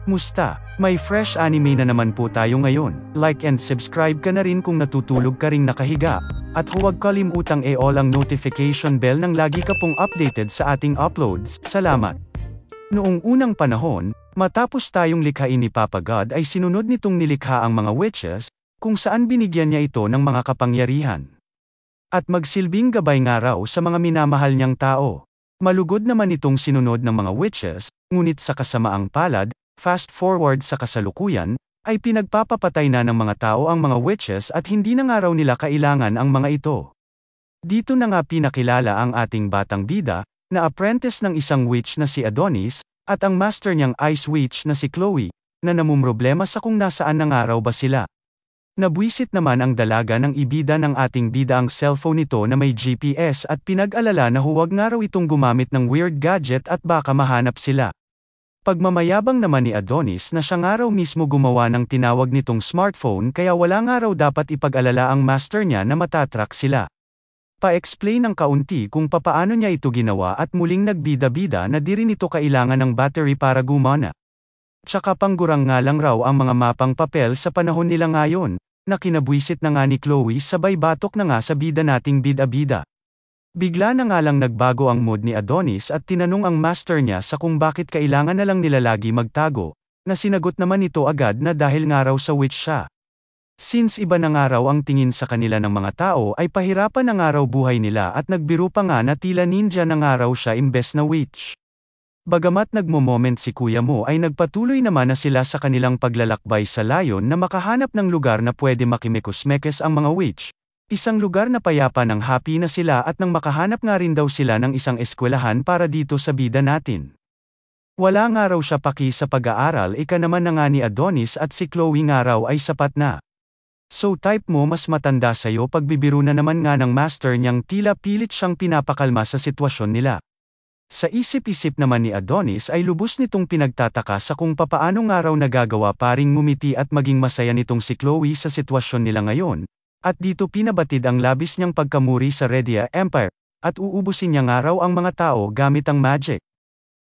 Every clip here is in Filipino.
Musta? May fresh anime na naman po tayo ngayon. Like and subscribe ka na rin kung natutulog ka ring nakahiga. At huwag kalimutang i-all ang notification bell nang lagi ka pong updated sa ating uploads. Salamat! Noong unang panahon, matapos tayong likhain ni Papa God ay sinunod nitong nilikha ang mga witches, kung saan binigyan niya ito ng mga kapangyarihan. At magsilbing gabay nga raw sa mga minamahal niyang tao. Malugod naman itong sinunod ng mga witches, ngunit sa kasamaang palad, fast forward sa kasalukuyan, ay pinagpapapatay na ng mga tao ang mga witches at hindi na nga raw nila kailangan ang mga ito. Dito na nga pinakilala ang ating batang bida, na apprentice ng isang witch na si Adonis, at ang master niyang ice witch na si Chloe, na namumroblema sa kung nasaan na nga raw ba sila. Nabwisit naman ang dalaga ng ibida ng ating bida ang cellphone nito na may GPS at pinag-alala na huwag nga raw itong gumamit ng weird gadget at baka mahanap sila. Pagmamayabang naman ni Adonis na siya nga raw mismo gumawa ng tinawag nitong smartphone kaya wala nga raw dapat ipag-alala ang master niya na matatrack sila. Pa-explain ng kaunti kung papaano niya ito ginawa at muling nagbida-bida na di rin ito kailangan ng battery para gumana. Tsaka panggurang nga lang raw ang mga mapang papel sa panahon nila ngayon, na kinabwisit na nga ni Chloe sabay batok na nga sa bida nating bida-bida. Bigla na nga lang nagbago ang mood ni Adonis at tinanong ang master niya sa kung bakit kailangan na lang nila lagi magtago, na sinagot naman ito agad na dahil nga raw sa witch siya. Since iba na nga raw ang tingin sa kanila ng mga tao ay pahirapan na nga raw buhay nila at nagbiro pa nga na tila ninja na nga raw siya imbes na witch. Bagamat nagmo-moment si Kuya Mo ay nagpatuloy naman na sila sa kanilang paglalakbay sa layon na makahanap ng lugar na pwede makimekos-mekes ang mga witch. Isang lugar na payapa ng happy na sila at nang makahanap nga rin daw sila ng isang eskwelahan para dito sa bida natin. Wala nga raw siya paki sa pag-aaral ika naman na nga ni Adonis at si Chloe nga raw ay sapat na. So type mo mas matanda sa'yo pagbibiro na naman nga ng master niyang tila pilit siyang pinapakalma sa sitwasyon nila. Sa isip-isip naman ni Adonis ay lubos nitong pinagtataka sa kung papaano nga raw nagagawa paring ngumiti at maging masaya nitong si Chloe sa sitwasyon nila ngayon, at dito pinabatid ang labis niyang pagkamuri sa Redia Empire, at uubusin niya nga raw ang mga tao gamit ang magic.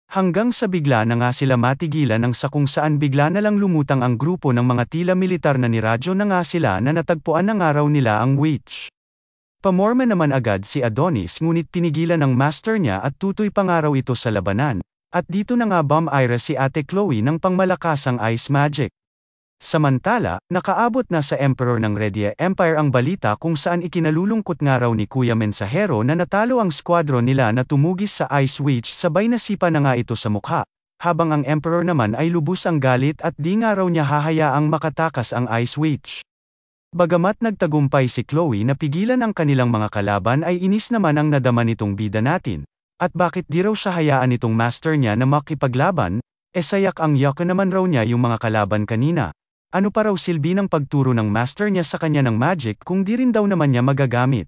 Hanggang sa bigla na nga sila matigilan ng sa kung saan bigla na lang lumutang ang grupo ng mga tila militar na niradyo na nga sila na natagpuan na nga raw nila ang witch. Pamorma naman agad si Adonis ngunit pinigilan ng master niya at tutoy pa nga raw ito sa labanan, at dito na nga bomb-ira si Ate Chloe ng pangmalakasang ice magic. Samantala, nakaabot na sa Emperor ng Redia Empire ang balita kung saan ikinalulungkot nga raw ni Kuya Mensahero na natalo ang squadron nila na tumugis sa Ice Witch sabay nasipa na nga ito sa mukha, habang ang Emperor naman ay lubos ang galit at di nga raw niya hahayaang makatakas ang Ice Witch. Bagamat nagtagumpay si Chloe na pigilan ang kanilang mga kalaban ay inis naman ang nadama nitong bida natin, at bakit di raw siya hayaan itong master niya na makipaglaban, sayak ang yaka naman raw niya yung mga kalaban kanina. Ano pa raw silbi ng pagturo ng master niya sa kanya ng magic kung di rin daw naman niya magagamit?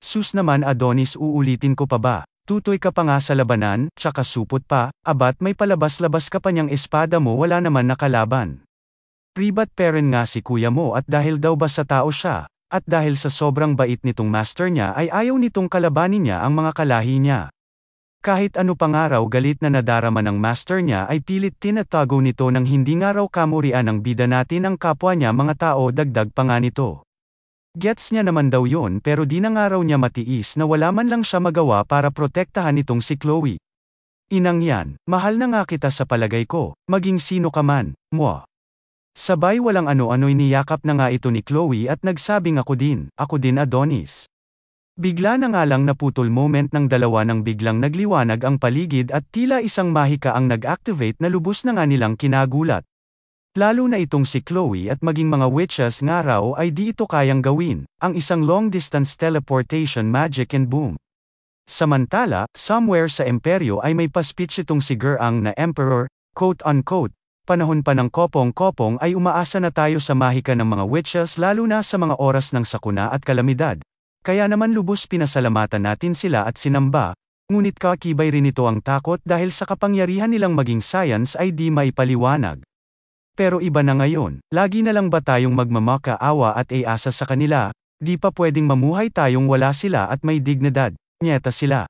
Sus naman Adonis uulitin ko pa ba, tutoy ka pa nga sa labanan, tsaka supot pa, abat may palabas-labas ka pa niyang espada mo wala naman nakalaban. Ribat peren nga si Kuya Mo at dahil daw ba sa tao siya, at dahil sa sobrang bait nitong master niya ay ayaw nitong kalabanin niya ang mga kalahi niya. Kahit ano pa nga raw galit na nadarama ng master niya ay pilit tinatago nito nang hindi nga raw kamurian ng bida natin ang kapwa niya mga tao dagdag pa nga nito. Gets niya naman daw yon pero di na nga raw niya matiis na wala man lang siya magawa para protektahan itong si Chloe. Inang yan, mahal na nga kita sa palagay ko, maging sino ka man, mo. Sabay walang ano-ano'y niyakap na nga ito ni Chloe at nagsabing ako din Adonis. Bigla na nga lang naputol moment ng dalawa nang biglang nagliwanag ang paligid at tila isang mahika ang nag-activate na lubos na nga nilang kinagulat. Lalo na itong si Chloe at maging mga witches nga raw ay di ito kayang gawin, ang isang long-distance teleportation magic and boom. Samantala, somewhere sa imperyo ay may pa-speech itong si Geraang na emperor, quote-unquote, panahon pa ng kopong-kopong ay umaasa na tayo sa mahika ng mga witches lalo na sa mga oras ng sakuna at kalamidad. Kaya naman lubos pinasalamatan natin sila at sinamba, ngunit kakibay rin ito ang takot dahil sa kapangyarihan nilang maging science ay di maipaliwanag. Pero iba na ngayon, lagi na lang ba tayong magmamakaawa at iasa sa kanila, di pa pwedeng mamuhay tayong wala sila at may dignidad, nyeta sila.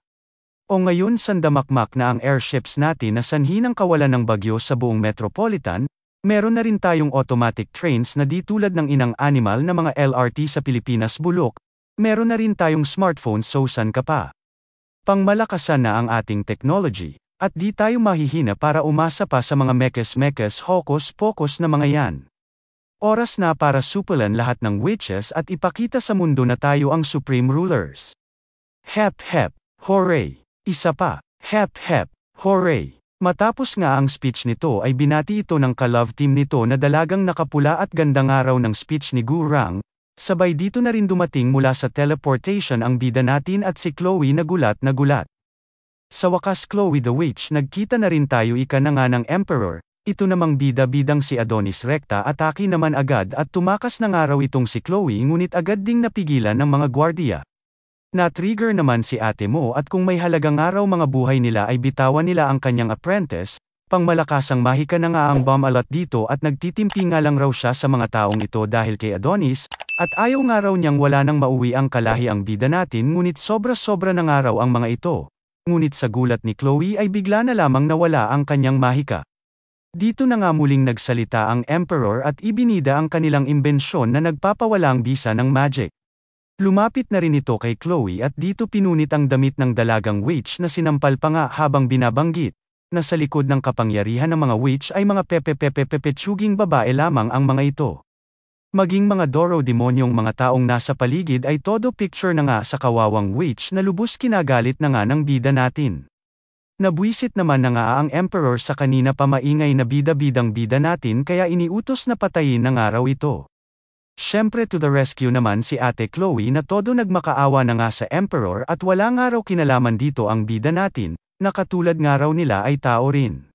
O ngayon sandamakmak na ang airships natin na sanhi ng kawalan ng bagyo sa buong metropolitan, meron na rin tayong automatic trains na di tulad ng inang animal na mga LRT sa Pilipinas bulok, meron na rin tayong smartphone so san ka pa. Pangmalakasan na ang ating technology, at di tayo mahihina para umasa pa sa mga mekes-mekes hocus-pocus na mga yan. Oras na para supulan lahat ng witches at ipakita sa mundo na tayo ang supreme rulers. Hep hep, hooray! Isa pa, hep hep, hooray! Matapos nga ang speech nito ay binati ito ng ka-love team nito na dalagang nakapula at gandang araw ng speech ni Gurang, sabay dito na rin dumating mula sa teleportation ang bida natin at si Chloe na gulat na gulat. Sa wakas Chloe the Witch nagkita na rin tayo ika na nga ng Emperor, ito namang bida-bidang si Adonis Recta atake naman agad at tumakas ng araw itong si Chloe ngunit agad ding napigilan ng mga gwardiya. Na-trigger naman si ate mo at kung may halagang araw mga buhay nila ay bitawan nila ang kanyang apprentice, pangmalakasang mahika na nga ang bomb alot dito at nagtitimpi nga lang raw siya sa mga taong ito dahil kay Adonis, at ayaw nga raw niyang wala nang mauwi ang kalahi ang bida natin ngunit sobra-sobra na nga raw ang mga ito. Ngunit sa gulat ni Chloe ay bigla na lamang nawala ang kanyang mahika. Dito na nga muling nagsalita ang Emperor at ibinida ang kanilang imbensyon na nagpapawalang bisa ng magic. Lumapit na rin ito kay Chloe at dito pinunit ang damit ng dalagang witch na sinampal pa nga habang binabanggit, na sa likod ng kapangyarihan ng mga witch ay mga pepepepepepetsuging babae lamang ang mga ito. Maging mga Doro-demonyong mga taong nasa paligid ay todo picture na nga sa kawawang witch na lubos kinagalit na nga ng bida natin. Nabwisit naman na nga ang Emperor sa kanina pa maingay na bida-bidang bida natin kaya iniutos na patayin na nga raw ito. Siyempre to the rescue naman si ate Chloe na todo nagmakaawa na nga sa Emperor at wala nga raw kinalaman dito ang bida natin, na katulad nga raw nila ay tao rin.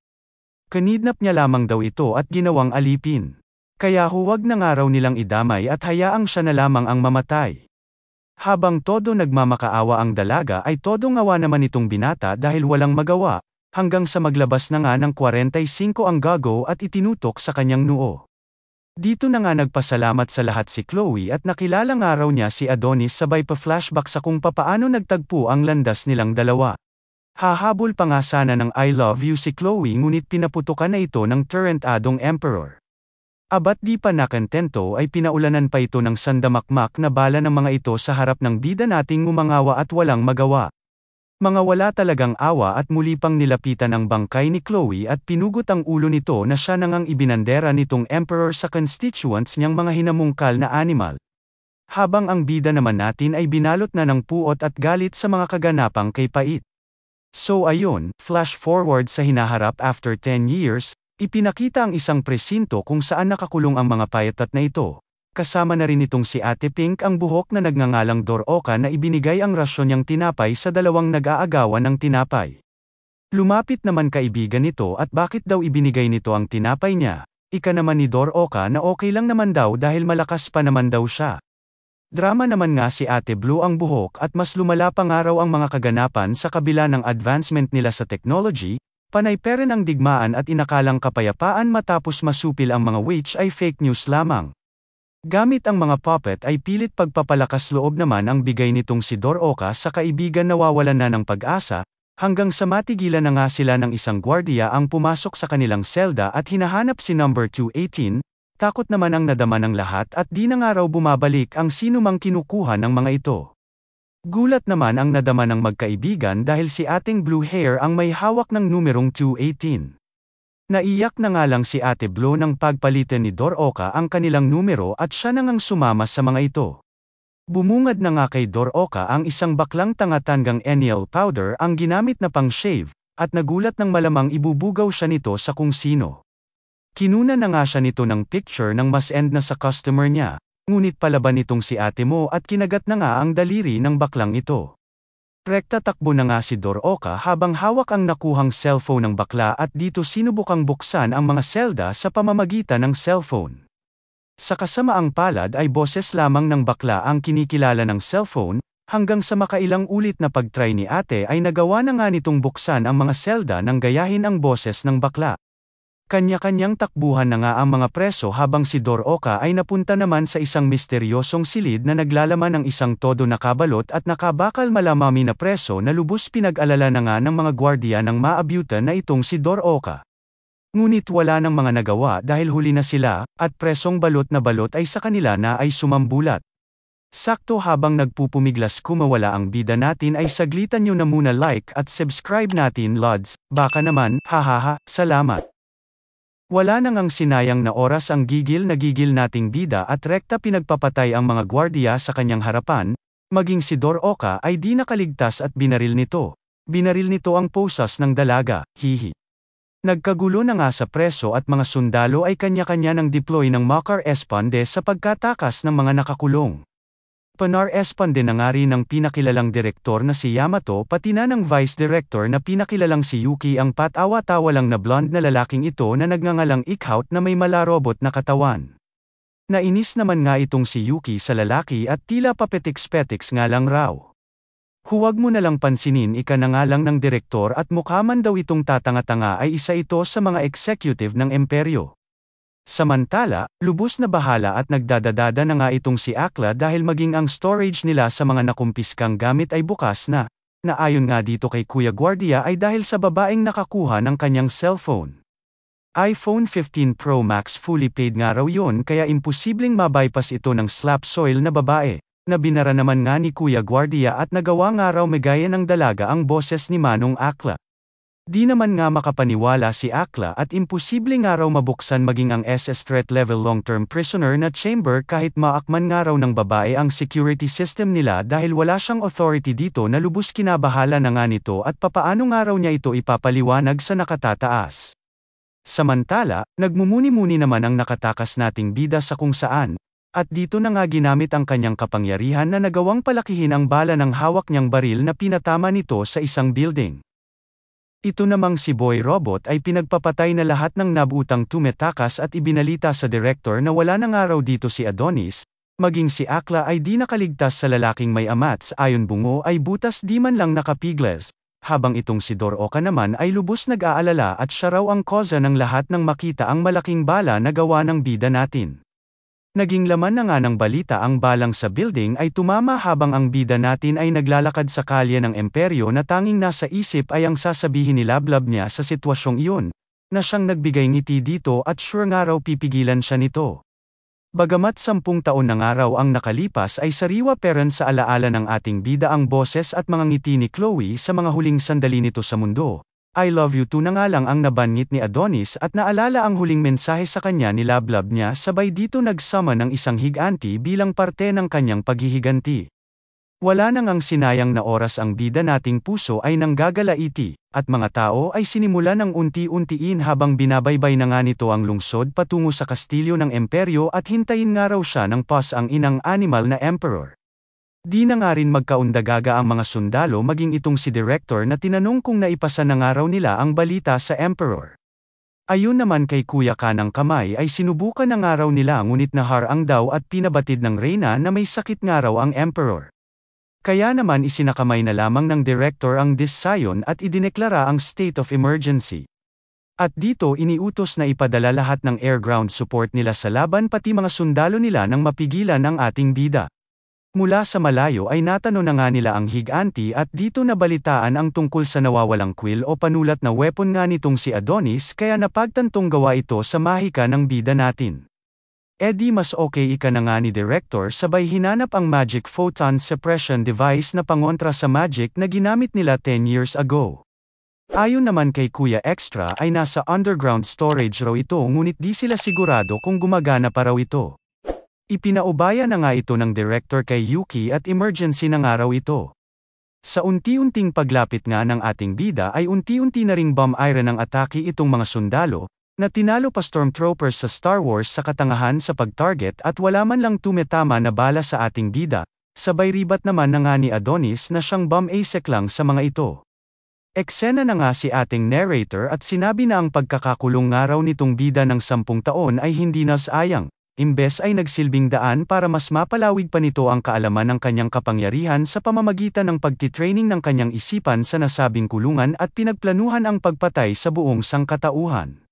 Kinidnap niya lamang daw ito at ginawang alipin. Kaya huwag na nga raw nilang idamay at hayaang siya na lamang ang mamatay. Habang todo nagmamakaawa ang dalaga ay todo ngawa naman itong binata dahil walang magawa, hanggang sa maglabas na nga ng 45 ang gago at itinutok sa kanyang noo. Dito na nga nagpasalamat sa lahat si Chloe at nakilala nga raw niya si Adonis sabay pa flashback sa kung papaano nagtagpo ang landas nilang dalawa. Hahabol pa nga sana ng I love you si Chloe ngunit pinaputukan na ito ng Turrent-adong Emperor. Abat di pa nakentento ay pinaulanan pa ito ng sandamakmak na bala ng mga ito sa harap ng bida nating ngumangawa at walang magawa. Mga wala talagang awa at muli pang nilapitan ang bangkay ni Chloe at pinugot ang ulo nito na siya nang ang ibinandera nitong Emperor sa constituents niyang mga hinamungkal na animal. Habang ang bida naman natin ay binalot na ng puot at galit sa mga kaganapang kay Pait. So ayun, flash forward sa hinaharap after 10 years, ipinakita ang isang presinto kung saan nakakulong ang mga payatat na ito. Kasama na rin itong si Ate Pink ang buhok na nagngangalang Doroka na ibinigay ang rasyon niyang tinapay sa dalawang nag-aagawan ng tinapay. Lumapit naman kaibigan nito at bakit daw ibinigay nito ang tinapay niya, ika naman ni Doroka na okay lang naman daw dahil malakas pa naman daw siya. Drama naman nga si Ate Blue ang buhok at mas lumala pa nga raw ang mga kaganapan sa kabila ng advancement nila sa technology, panay pa rin ang digmaan at inakalang kapayapaan matapos masupil ang mga witch ay fake news lamang. Gamit ang mga puppet ay pilit pagpapalakas loob naman ang bigay nitong si Doroka sa kaibigan na nawawalan na ng pag-asa, hanggang sa matigilan na nga sila ng isang gwardiya ang pumasok sa kanilang selda at hinahanap si number 218, takot naman ang nadama ng lahat at di na nga raw bumabalik ang sinumang kinukuha ng mga ito. Gulat naman ang nadama ng magkaibigan dahil si ating blue hair ang may hawak ng numerong 218. Naiyak na nga lang si Ate Blue nang pagpalitan ni Doroka ang kanilang numero at siya nang ang sumama sa mga ito. Bumungad na nga kay Doroka ang isang baklang tangatanggang Ennial powder ang ginamit na pang-shave, at nagulat ng malamang ibubugaw siya nito sa kung sino. Kinuna na nga siya nito ng picture ng mas end na sa customer niya, ngunit palaban nitong si ate mo at kinagat na nga ang daliri ng baklang ito. Rekta takbo na nga si Doroka habang hawak ang nakuhang cellphone ng bakla at dito sinubukang buksan ang mga selda sa pamamagitan ng cellphone. Sa kasamaang palad ay boses lamang ng bakla ang kinikilala ng cellphone, hanggang sa makailang ulit na pagtry ni ate ay nagawa na nga nitong buksan ang mga selda nang gayahin ang boses ng bakla. Kanya-kanyang takbuhan na nga ang mga preso habang si Doroka ay napunta naman sa isang misteryosong silid na naglalaman ng isang todo nakabalot at nakabakal malamami na preso na lubos pinag-alala na nga ng mga gwardiya ng maabyutan na itong si Doroka. Ngunit wala ng mga nagawa dahil huli na sila, at presong balot na balot ay sa kanila na ay sumambulat. Sakto habang nagpupumiglas kumawala ang bida natin ay saglitan nyo na muna like at subscribe natin lods, baka naman, hahaha, salamat. Wala nang ang sinayang na oras ang gigil nating bida at rekta pinagpapatay ang mga gwardiya sa kanyang harapan, maging si Doroka ay di nakaligtas at binaril nito. Binaril nito ang posas ng dalaga, hihi. Nagkagulo na nga sa preso at mga sundalo ay kanya-kanya ng deploy ng Makar Espande sa pagkatakas ng mga nakakulong. Panar-Espande na nga rin ng pinakilalang direktor na si Yamato pati na ng vice director na pinakilalang si Yuki ang patawa-tawa lang na blonde na lalaking ito na nagngangalang Ikhout na may malarobot na katawan. Nainis naman nga itong si Yuki sa lalaki at tila papetiks-petiks nga lang raw. Huwag mo na lang pansinin ika na nga lang ng direktor at mukha man daw itong tatanga-tanga ay isa ito sa mga executive ng imperyo. Samantala, lubos na bahala at nagdadadada na nga itong si Akla dahil maging ang storage nila sa mga nakumpiskang gamit ay bukas na ayon nga dito kay Kuya Guardia ay dahil sa babaeng nakakuha ng kanyang cellphone. iPhone 15 Pro Max fully paid nga raw yun kaya imposibleng mabypass ito ng slap soil na babae, na binara naman nga ni Kuya Guardia at nagawa nga raw megaya ng dalaga ang boses ni Manong Akla. Di naman nga makapaniwala si Akla at imposible nga raw mabuksan maging ang SS threat level long-term prisoner na chamber kahit maakman nga raw ng babae ang security system nila dahil wala siyang authority dito na lubos kinabahala na nga nito at papaano nga raw niya ito ipapaliwanag sa nakatataas. Samantala, nagmumuni-muni naman ang nakatakas nating bida sa kung saan, at dito na nga ginamit ang kanyang kapangyarihan na nagawang palakihin ang bala ng hawak niyang baril na pinatama nito sa isang building. Ito namang si Boy Robot ay pinagpapatay na lahat ng nabutang tumetakas at ibinalita sa director na wala nang araw dito si Adonis, maging si Akla ay di nakaligtas sa lalaking may amats ayon bungo ay butas di man lang nakapigles, habang itong si Doroka naman ay lubos nag-aalala at siya raw ang koza ng lahat ng makita ang malaking bala na gawa ng bida natin. Naging laman na nga ng balita ang balang sa building ay tumama habang ang bida natin ay naglalakad sa kalye ng imperyo na tanging nasa isip ay ang sasabihin ni Lablab niya sa sitwasyong iyon, na siyang nagbigay ngiti dito at sure nga raw pipigilan siya nito. Bagamat 10 taon na nga raw ang nakalipas ay sariwa pa rin sa alaala ng ating bida ang boses at mga ngiti ni Chloe sa mga huling sandali nito sa mundo. I love you too na nga lang ang nabanggit ni Adonis at naalala ang huling mensahe sa kanya ni Lablab niya sabay dito nagsama ng isang higanti bilang parte ng kanyang paghihiganti. Wala nang ang sinayang na oras ang bida nating puso ay nanggagalaiti, at mga tao ay sinimula ng unti-untiin habang binabaybay na nga nito ang lungsod patungo sa kastilyo ng imperyo at hintayin nga raw siya ng pas ang inang animal na emperor. Di na nga rin magkaundagaga ang mga sundalo maging itong si director na tinanong kung naipasa na nga raw nila ang balita sa emperor. Ayon naman kay Kuya Kanang Kamay ay sinubukan na nga raw nila ngunit naharang daw at pinabatid ng reyna na may sakit nga raw ang emperor. Kaya naman isinakamay na lamang ng director ang decision at idineklara ang state of emergency. At dito iniutos na ipadala lahat ng air-ground support nila sa laban pati mga sundalo nila nang mapigilan ang ating bida. Mula sa malayo ay natano na nga nila ang higanti at dito nabalitaan ang tungkol sa nawawalang quill o panulat na weapon nga nitong si Adonis kaya napagtantong gawa ito sa mahika ng bida natin. Di mas okay ika na nga ni director sabay hinanap ang magic photon suppression device na pangontra sa magic na ginamit nila 10 years ago. Ayon naman kay Kuya Extra ay nasa underground storage raw ito ngunit di sila sigurado kung gumagana pa raw ito. Ipinaubaya na nga ito ng director kay Yuki at emergency na nga raw ito. Sa unti-unting paglapit nga ng ating bida ay unti-unti na ring bomb iron ang atake itong mga sundalo, na tinalo pa stormtroopers sa Star Wars sa katangahan sa pag-target at wala man lang tumetama na bala sa ating bida, sabay ribat naman na nga ni Adonis na siyang bomb asek lang sa mga ito. Eksena na nga si ating narrator at sinabi na ang pagkakakulong nga raw nitong bida ng 10 taon ay hindi na sayang. Imbes ay nagsilbing daan para mas mapalawig pa nito ang kaalaman ng kanyang kapangyarihan sa pamamagitan ng pagtitraining ng kanyang isipan sa nasabing kulungan at pinagplanuhan ang pagpatay sa buong sangkatauhan.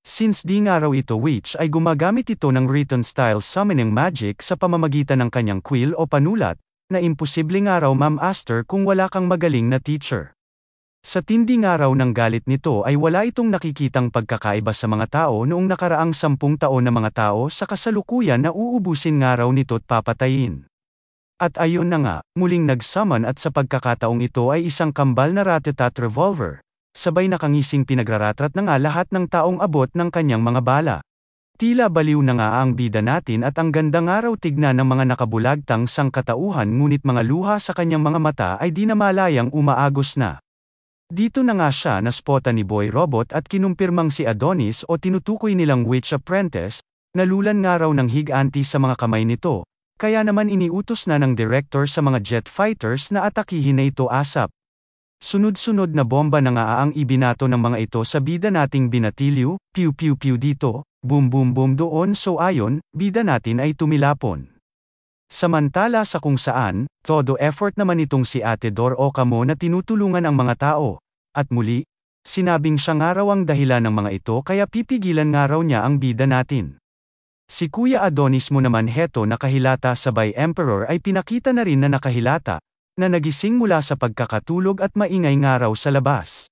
Since di nga raw ito witch ay gumagamit ito ng written-style summoning magic sa pamamagitan ng kanyang quill o panulat, na imposible nga raw ma-master kung wala kang magaling na teacher. Sa tindi nga raw ng galit nito ay wala itong nakikitang pagkakaiba sa mga tao noong nakaraang 10 taon na mga tao sa kasalukuyan na uubusin nga raw nito't papatayin. At ayun na nga, muling nag-summon at sa pagkakataong ito ay isang kambal na Rattata revolver. Sabay nakangising pinagraratrat na nga lahat ng taong abot ng kanyang mga bala. Tila baliw na nga ang bida natin at ang ganda nga raw tignan ng mga nakabulagtang sangkatauhan ngunit mga luha sa kanyang mga mata ay di na malayang umaagos na. Dito na nga siya naspota ni Boy Robot at kinumpirmang si Adonis o tinutukoy nilang witch apprentice, nalulan nga raw ng higanti sa mga kamay nito, kaya naman iniutos na ng director sa mga jet fighters na atakihin na ito ASAP. Sunod-sunod na bomba na nga ang ibinato ng mga ito sa bida nating binatilyo, pew pew pew dito, boom boom boom doon so ayon, bida natin ay tumilapon. Samantala sa kung saan, todo effort naman itong si Ate Dor Okamo na tinutulungan ang mga tao, at muli, sinabing siya nga raw ang dahilan ng mga ito kaya pipigilan nga raw niya ang bida natin. Si Kuya Adonis mo naman heto nakahilata sabay Emperor ay pinakita na rin na nakahilata, na nagising mula sa pagkakatulog at maingay nga raw sa labas.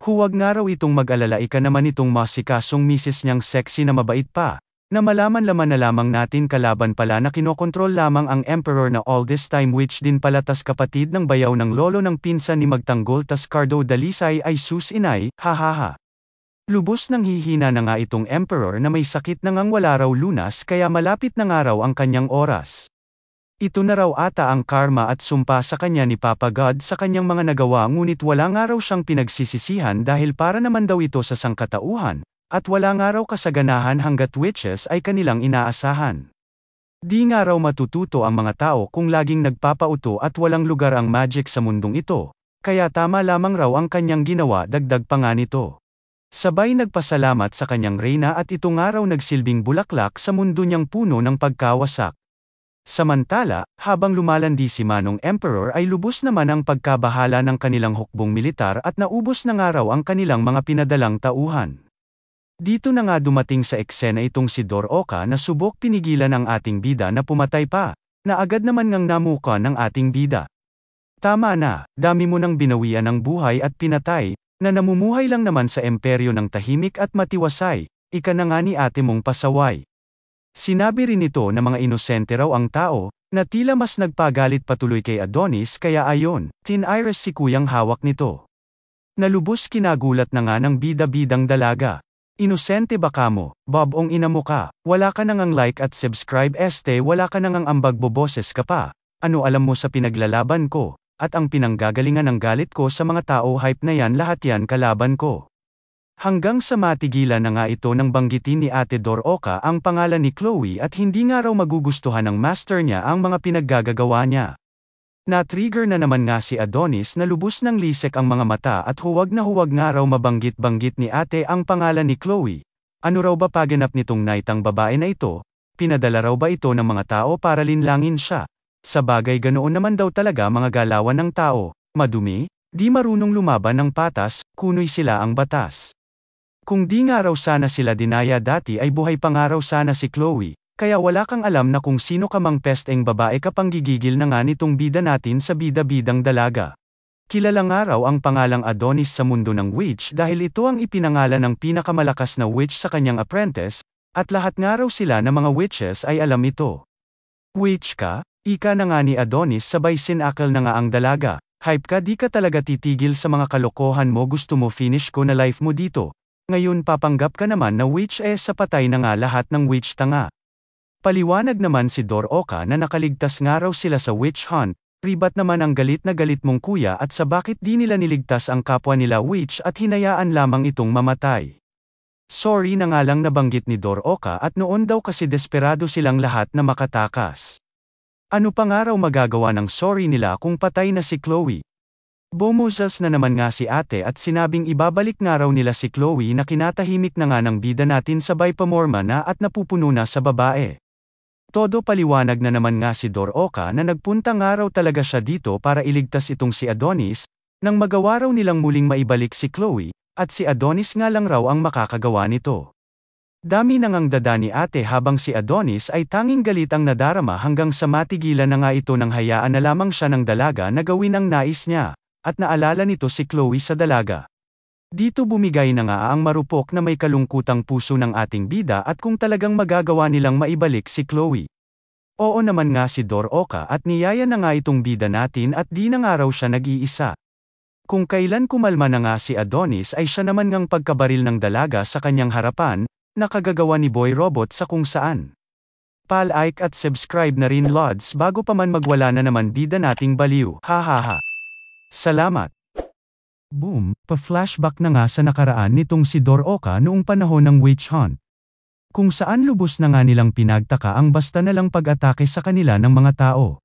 Huwag nga raw itong mag-alala naman itong masikasong misis niyang sexy na mabait pa, na malaman-laman na lamang natin kalaban pala na kinokontrol lamang ang Emperor na all this time which din pala tas kapatid ng bayaw ng lolo ng pinsan ni Magtanggol tas Cardo Dalisay ay sus inay, hahaha. Lubos nang hihina na nga itong Emperor na may sakit na ngang wala raw lunas kaya malapit na nga raw ang kanyang oras. Ito na raw ata ang karma at sumpa sa kanya ni Papa God sa kanyang mga nagawa ngunit wala nga raw siyang pinagsisisihan dahil para naman daw ito sa sangkatauhan, at wala nga raw kasaganahan hanggat witches ay kanilang inaasahan. Di nga raw matututo ang mga tao kung laging nagpapauto at walang lugar ang magic sa mundong ito, kaya tama lamang raw ang kanyang ginawa dagdag pa nga nito. Sabay nagpasalamat sa kanyang reyna at ito nga raw nagsilbing bulaklak sa mundo niyang puno ng pagkawasak. Samantala, habang lumalandi si Manong Emperor ay lubos naman ang pagkabahala ng kanilang hukbong militar at naubos na nga raw ang kanilang mga pinadalang tauhan. Dito na nga dumating sa eksena itong si Dor Oka na subok pinigilan ang ating bida na pumatay pa, na agad naman ngang namuka ng ating bida. Tama na, dami mo nang binawian ng buhay at pinatay, na namumuhay lang naman sa imperyo ng tahimik at matiwasay, ika na nga ni ate mong pasaway. Sinabi rin nito na mga inosente raw ang tao, na tila mas nagpagalit patuloy kay Adonis kaya ayon, tinairas si kuyang hawak nito. Nalubos kinagulat na nga ng bida-bidang dalaga. Inosente ba kamo, Bob ong ina mo ka, wala ka nangang like at subscribe wala ka nangang ambag boboses ka pa, ano alam mo sa pinaglalaban ko, at ang pinanggagalingan ng galit ko sa mga tao hype na yan lahat yan kalaban ko. Hanggang sa matigilan na nga ito nang banggitin ni Ate Dor Oka ang pangalan ni Chloe at hindi nga raw magugustuhan ng master niya ang mga pinaggagawa niya. Na-trigger na naman nga si Adonis na lubos ng lisek ang mga mata at huwag nga raw mabanggit-banggit ni ate ang pangalan ni Chloe. Ano raw ba paganap nitong naitang babae na ito? Pinadala raw ba ito ng mga tao para linlangin siya? Sa bagay ganoon naman daw talaga mga galawan ng tao, madumi, di marunong lumaban ng patas, kunoy sila ang batas. Kung di nga raw sana sila dinaya dati ay buhay pa nga raw sana si Chloe, kaya wala kang alam na kung sino ka mang pesteng babae kapang gigigil na nga nitong bida natin sa bida-bidang dalaga. Kilala nga raw ang pangalang Adonis sa mundo ng witch dahil ito ang ipinangalan ng pinakamalakas na witch sa kanyang apprentice, at lahat nga raw sila na mga witches ay alam ito. Witch ka? Ika na nga ni Adonis sabay sinakal na nga ang dalaga, hype ka di ka talaga titigil sa mga kalokohan mo gusto mo finish ko na life mo dito. Ngayon papanggap ka naman na witch sa patay na nga lahat ng witch tanga. Paliwanag naman si Dor Oka na nakaligtas nga raw sila sa witch hunt, ribat naman ang galit na galit mong kuya at sa bakit di nila niligtas ang kapwa nila witch at hinayaan lamang itong mamatay. Sorry na nga lang nabanggit ni Dor Oka at noon daw kasi desperado silang lahat na makatakas. Ano pa nga raw magagawa ng sorry nila kung patay na si Chloe? Bumuzas na naman nga si ate at sinabing ibabalik nga raw nila si Chloe na kinatahimik na nga ng bida natin sabay pamorma na at napupuno na sa babae. Todo paliwanag na naman nga si Dor Oka na nagpunta nga raw talaga siya dito para iligtas itong si Adonis, nang magawa raw nilang muling maibalik si Chloe, at si Adonis nga lang raw ang makakagawa nito. Dami nang ang dada ni ate habang si Adonis ay tanging galit ang nadarama hanggang sa matigilan na nga ito nang hayaan na lamang siya ng dalaga na gawin ang nais niya, at naalala nito si Chloe sa dalaga. Dito bumigay na nga ang marupok na may kalungkutang puso ng ating bida at kung talagang magagawa nilang maibalik si Chloe. Oo naman nga si Doroka at niyaya na nga itong bida natin at di na nga raw siya nag-iisa. Kung kailan kumalma na nga si Adonis ay siya naman ngang pagkabaril ng dalaga sa kanyang harapan, nakagagawa ni Boy Robot sa kung saan. Pa-like at subscribe na rin Lods bago pa man magwala na naman bida nating baliw, hahaha. Salamat. Boom, pa-flashback na nga sa nakaraan nitong si Doroka noong panahon ng witch hunt. Kung saan lubos na nga nilang pinagtaka ang basta na lang pag-atake sa kanila ng mga tao.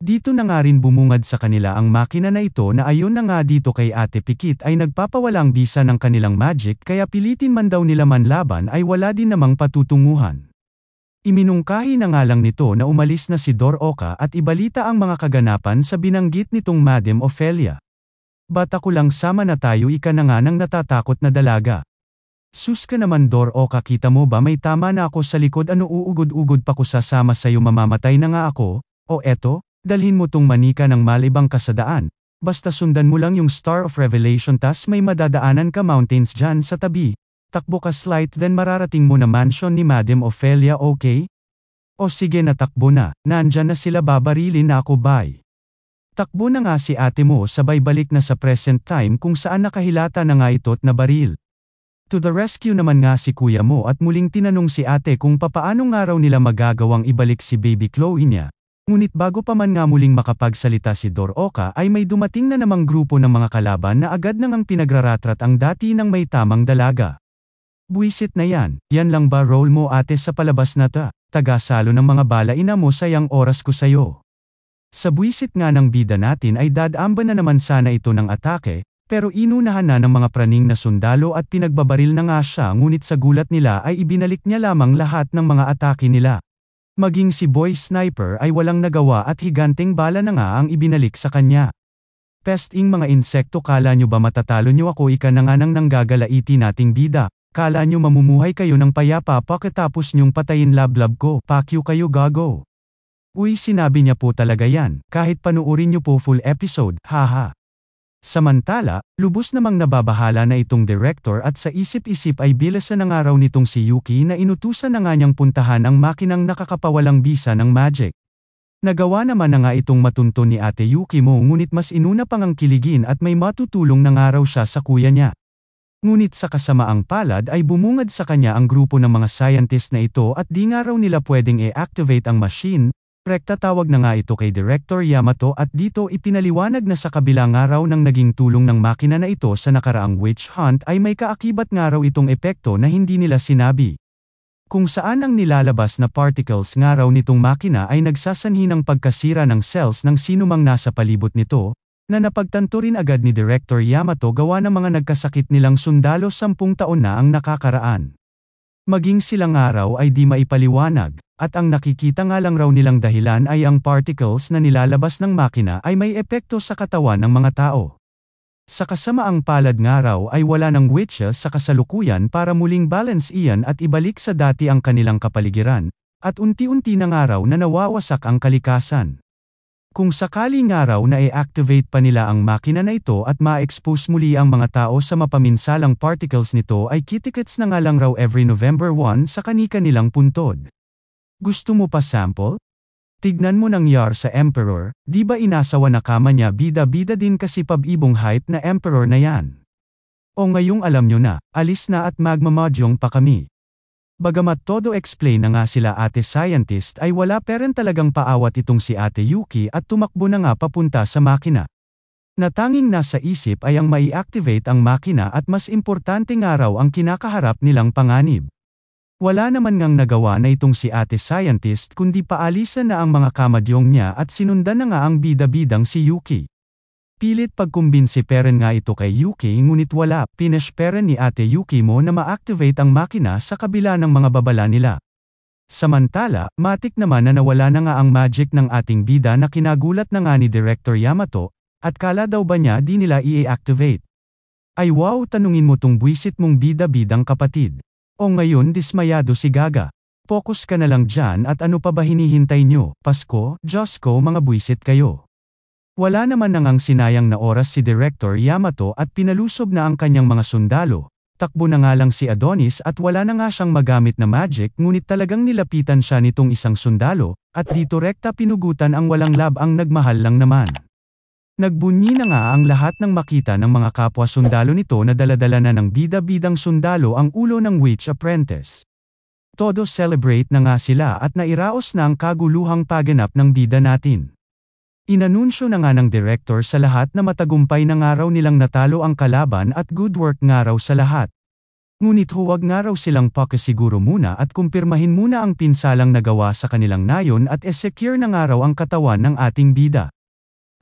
Dito na nga rin bumungad sa kanila ang makina na ito na ayon na nga dito kay Ate Pikit ay nagpapawalang bisa ng kanilang magic kaya pilitin man daw nila manlaban ay wala din namang patutunguhan. Iminungkahi na nga lang nito na umalis na si Doroka at ibalita ang mga kaganapan sa binanggit nitong Madam Ophelia. Bata ko lang sama na tayo ika na nga ng natatakot na dalaga. Sus ka naman Doroka kita mo ba may tama na ako sa likod ano uugod-ugod pa ko sasama sa'yo mamamatay na nga ako, o eto? Dalhin mo tong manika ng malibang kasadaan, basta sundan mo lang yung Star of Revelation tas may madadaanan ka mountains dyan sa tabi, takbo ka slight then mararating mo na mansion ni Madam Ophelia okay? O sige na takbo na, nandyan na sila babarilin na ako bye. Takbo na nga si ate mo sabay balik na sa present time kung saan nakahilata na nga ito't na baril. To the rescue naman nga si kuya mo at muling tinanong si ate kung papaano nga raw nila magagawang ibalik si baby Chloe niya. Ngunit bago pa man nga muling makapagsalita si Doroka ay may dumating na namang grupo ng mga kalaban na agad nang ang pinagraratrat ang dati ng may tamang dalaga. Buisit na yan lang ba role mo ate sa palabas na ta? Tagasalo ng mga bala ina mo sayang oras ko sayo. Sa buisit nga ng bida natin ay dadamba na naman sana ito ng atake, pero inunahan na ng mga praning na sundalo at pinagbabaril na nga siya ngunit sa gulat nila ay ibinalik niya lamang lahat ng mga atake nila. Maging si Boy Sniper ay walang nagawa at higanteng bala na nga ang ibinalik sa kanya. Pesting mga insekto kala nyo ba matatalo nyo ako ika na nga nang nanggagalaiti nating bida, kala nyo mamumuhay kayo ng payapa pagkatapos nyong patayin lablab ko, pakyu kayo gago. Uy sinabi niya po talaga yan, kahit panuorin nyo po full episode, haha. Samantala, lubos namang nababahala na itong director at sa isip-isip ay bilasan na nga raw nitong si Yuki na inutusan na nga niyang puntahan ang makinang nakakapawalang bisa ng magic. Nagawa naman na nga itong matunto ni Ate Yuki mo ngunit mas inuna pang ang kiligin at may matutulong na nga raw siya sa kuya niya. Ngunit sa kasamaang palad ay bumungad sa kanya ang grupo ng mga scientist na ito at di nga raw nila pwedeng i-activate ang machine. Rekta tawag na nga ito kay Director Yamato at dito ipinaliwanag na sa kabila nga raw ng naging tulong ng makina na ito sa nakaraang witch hunt ay may kaakibat nga raw itong epekto na hindi nila sinabi. Kung saan ang nilalabas na particles nga raw nitong makina ay nagsasanhi ng pagkasira ng cells ng sinumang nasa palibot nito, na napagtanto rin agad ni Director Yamato gawa ng mga nagkasakit nilang sundalo 10 taon na ang nakakaraan. Maging silang araw ay di maipaliwanag, at ang nakikita nga lang raw nilang dahilan ay ang particles na nilalabas ng makina ay may epekto sa katawan ng mga tao. Sa kasamaang palad nga raw ay wala ng witches sa kasalukuyan para muling balance iyan at ibalik sa dati ang kanilang kapaligiran, at unti-unti na nga raw na nawawasak ang kalikasan. Kung sakali nga raw na i-activate pa nila ang makina na ito at ma-expose muli ang mga tao sa mapaminsalang particles nito ay kitikets na nga lang raw every November 1 sa kani-kanilang puntod. Gusto mo pa sample? Tignan mo nangyar sa Emperor, di ba inasawa na kama niya bida-bida din kasi pab-ibong hype na Emperor na yan. O ngayong alam nyo na, alis na at magmamadyong pa kami. Bagamat todo explain na nga sila ate scientist ay wala peren talagang paawat itong si Ate Yuki at tumakbo na nga papunta sa makina. Natanging nasa isip ay ang mai-activate ang makina at mas importante nga raw ang kinakaharap nilang panganib. Wala naman ngang nagawa na itong si ate scientist kundi paalisan na ang mga kamadyong niya at sinundan na nga ang bida-bidang si Yuki. Pilit pagkumbinsi peren nga ito kay Yuki ngunit wala, pinesperen ni Ate Yuki mo na ma-activate ang makina sa kabila ng mga babala nila. Samantala, matik naman na nawala na nga ang magic ng ating bida na kinagulat na nga ni Director Yamato, at kala daw ba niya di nila i-activate. Ay wow tanungin mo tong buwisit mong bida-bidang kapatid. O ngayon dismayado si Gaga. Focus ka na lang dyan at ano pa ba hinihintay nyo, Pasko, Diyos ko mga buwisit kayo. Wala naman nangang sinayang na oras si Director Yamato at pinalusob na ang kanyang mga sundalo. Takbo na nga lang si Adonis at wala na nga siyang magamit na magic ngunit talagang nilapitan siya nitong isang sundalo, at dito rekta pinugutan ang walang lab ang nagmahal lang naman. Nagbunyi na nga ang lahat ng makita ng mga kapwa sundalo nito na daladala na ng bida-bidang sundalo ang ulo ng witch apprentice. Todo celebrate na nga sila at nairaos na ang kaguluhang paganap ng bida natin. Inanunsyo na nga ng director sa lahat na matagumpay na nga raw nilang natalo ang kalaban at good work nga raw sa lahat. Ngunit huwag nga raw silang pakisiguro muna at kumpirmahin muna ang pinsalang nagawa sa kanilang nayon at secure na nga raw ang katawan ng ating bida.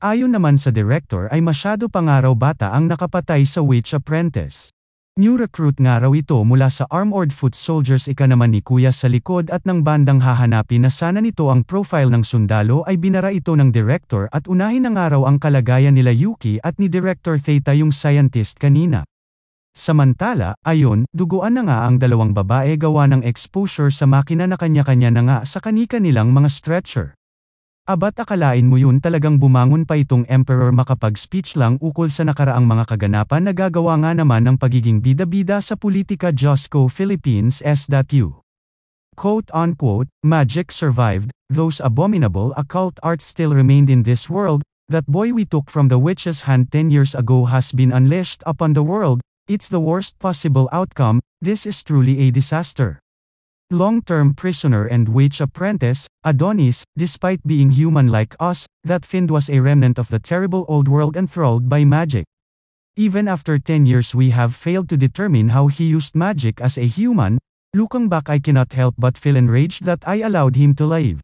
Ayon naman sa director ay masyado pa nga raw bata ang nakapatay sa witch apprentice. New recruit nga raw ito mula sa Armored Foot Soldiers. Ika naman ni Kuya sa likod at ng bandang hahanapin na sana nito ang profile ng sundalo ay binara ito ng director at unahin na nga raw ang kalagayan nila Yuki at ni Director Theta yung scientist kanina. Samantala, ayon, duguan na nga ang dalawang babae gawa ng exposure sa makina na kanya-kanya na nga sa kani-kanilang mga stretcher. Abat akalain mo yun talagang bumangon pa itong emperor makapag-speech lang ukol sa nakaraang mga kaganapan na gagawa nga naman ng pagiging bida-bida sa politika Diyos ko Philippines S.U. Quote-unquote, magic survived, those abominable occult arts still remained in this world, that boy we took from the witch's hand 10 years ago has been unleashed upon the world, it's the worst possible outcome, this is truly a disaster. Long-term prisoner and witch apprentice, Adonis, despite being human like us, that fiend was a remnant of the terrible old world enthralled by magic. Even after 10 years we have failed to determine how he used magic as a human. Looking back I cannot help but feel enraged that I allowed him to live.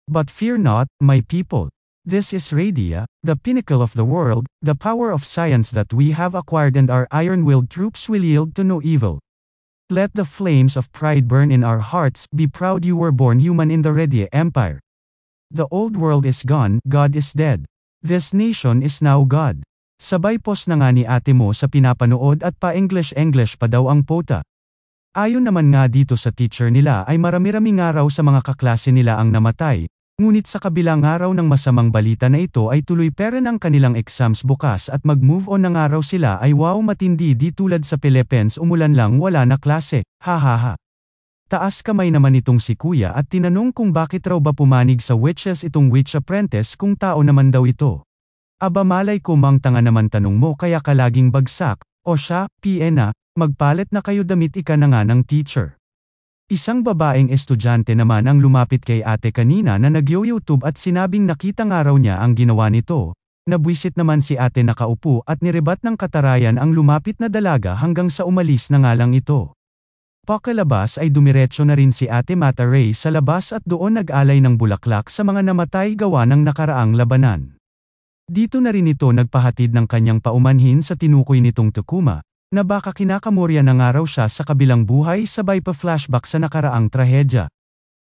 But fear not, my people. This is Radia, the pinnacle of the world, the power of science that we have acquired and our iron-willed troops will yield to no evil. Let the flames of pride burn in our hearts, be proud you were born human in the Radia Empire. The old world is gone, God is dead. This nation is now God. Sabay post na nga ni ate mo sa pinapanood at pa-English pa daw ang pota. Ayon naman nga dito sa teacher nila ay marami-rami nga raw sa mga kaklase nila ang namatay, ngunit sa kabilang araw ng masamang balita na ito ay tuloy pa rin ang kanilang exams bukas at mag-move on na nga raw sila ay wow matindi di tulad sa Philippines umulan lang wala na klase, hahaha. Taas kamay naman itong si Kuya at tinanong kung bakit raw ba pumanig sa witches itong witch apprentice kung tao naman daw ito. Aba malay ko mang tanga naman tanong mo kaya ka laging bagsak, o siya, PN magpalit na kayo damit ika na nga ng teacher. Isang babaeng estudyante naman ang lumapit kay ate kanina na nag-YouTube at sinabing nakita nga raw niya ang ginawa nito. Nabwisit naman si ate nakaupo at nirebat ng katarayan ang lumapit na dalaga hanggang sa umalis na nga lang ito. Pakalabas ay dumiretso na rin si ate Mata Ray sa labas at doon nag-alay ng bulaklak sa mga namatay gawa ng nakaraang labanan. Dito na rin ito nagpahatid ng kanyang paumanhin sa tinukoy nitong Tukuma, na baka kinakamorya na nga raw siya sa kabilang buhay sabay pa flashback sa nakaraang trahedya.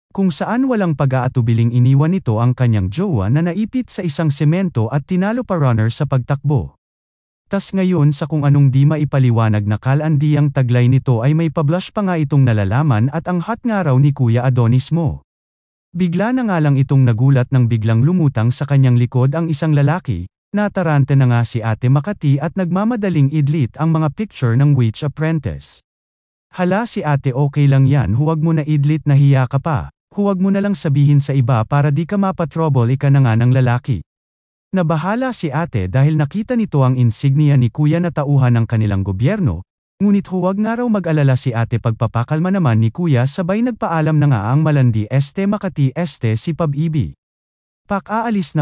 Kung saan walang pag-aatubiling iniwan nito ang kanyang jowa na naipit sa isang semento at tinalo pa runner sa pagtakbo. Tas ngayon sa kung anong di maipaliwanag na kalandiang taglay nito ay may pablush pa nga itong nalalaman at ang hot nga raw ni Kuya Adonis mo. Bigla na nga lang itong nagulat nang biglang lumutang sa kanyang likod ang isang lalaki. Natarante na nga si ate Makati at nagmamadaling idlit ang mga picture ng witch apprentice. Hala si ate okay lang yan huwag mo na idlit na hiya ka pa, huwag mo na lang sabihin sa iba para di ka mapatrouble ika na nga ng lalaki. Nabahala si ate dahil nakita nito ang insignia ni Kuya na tauhan ng kanilang gobyerno, ngunit huwag nga raw mag-alala si ate pagpapakalma naman ni Kuya sabay nagpaalam na nga ang malandi Makati si Pab-ibig. Pakaalis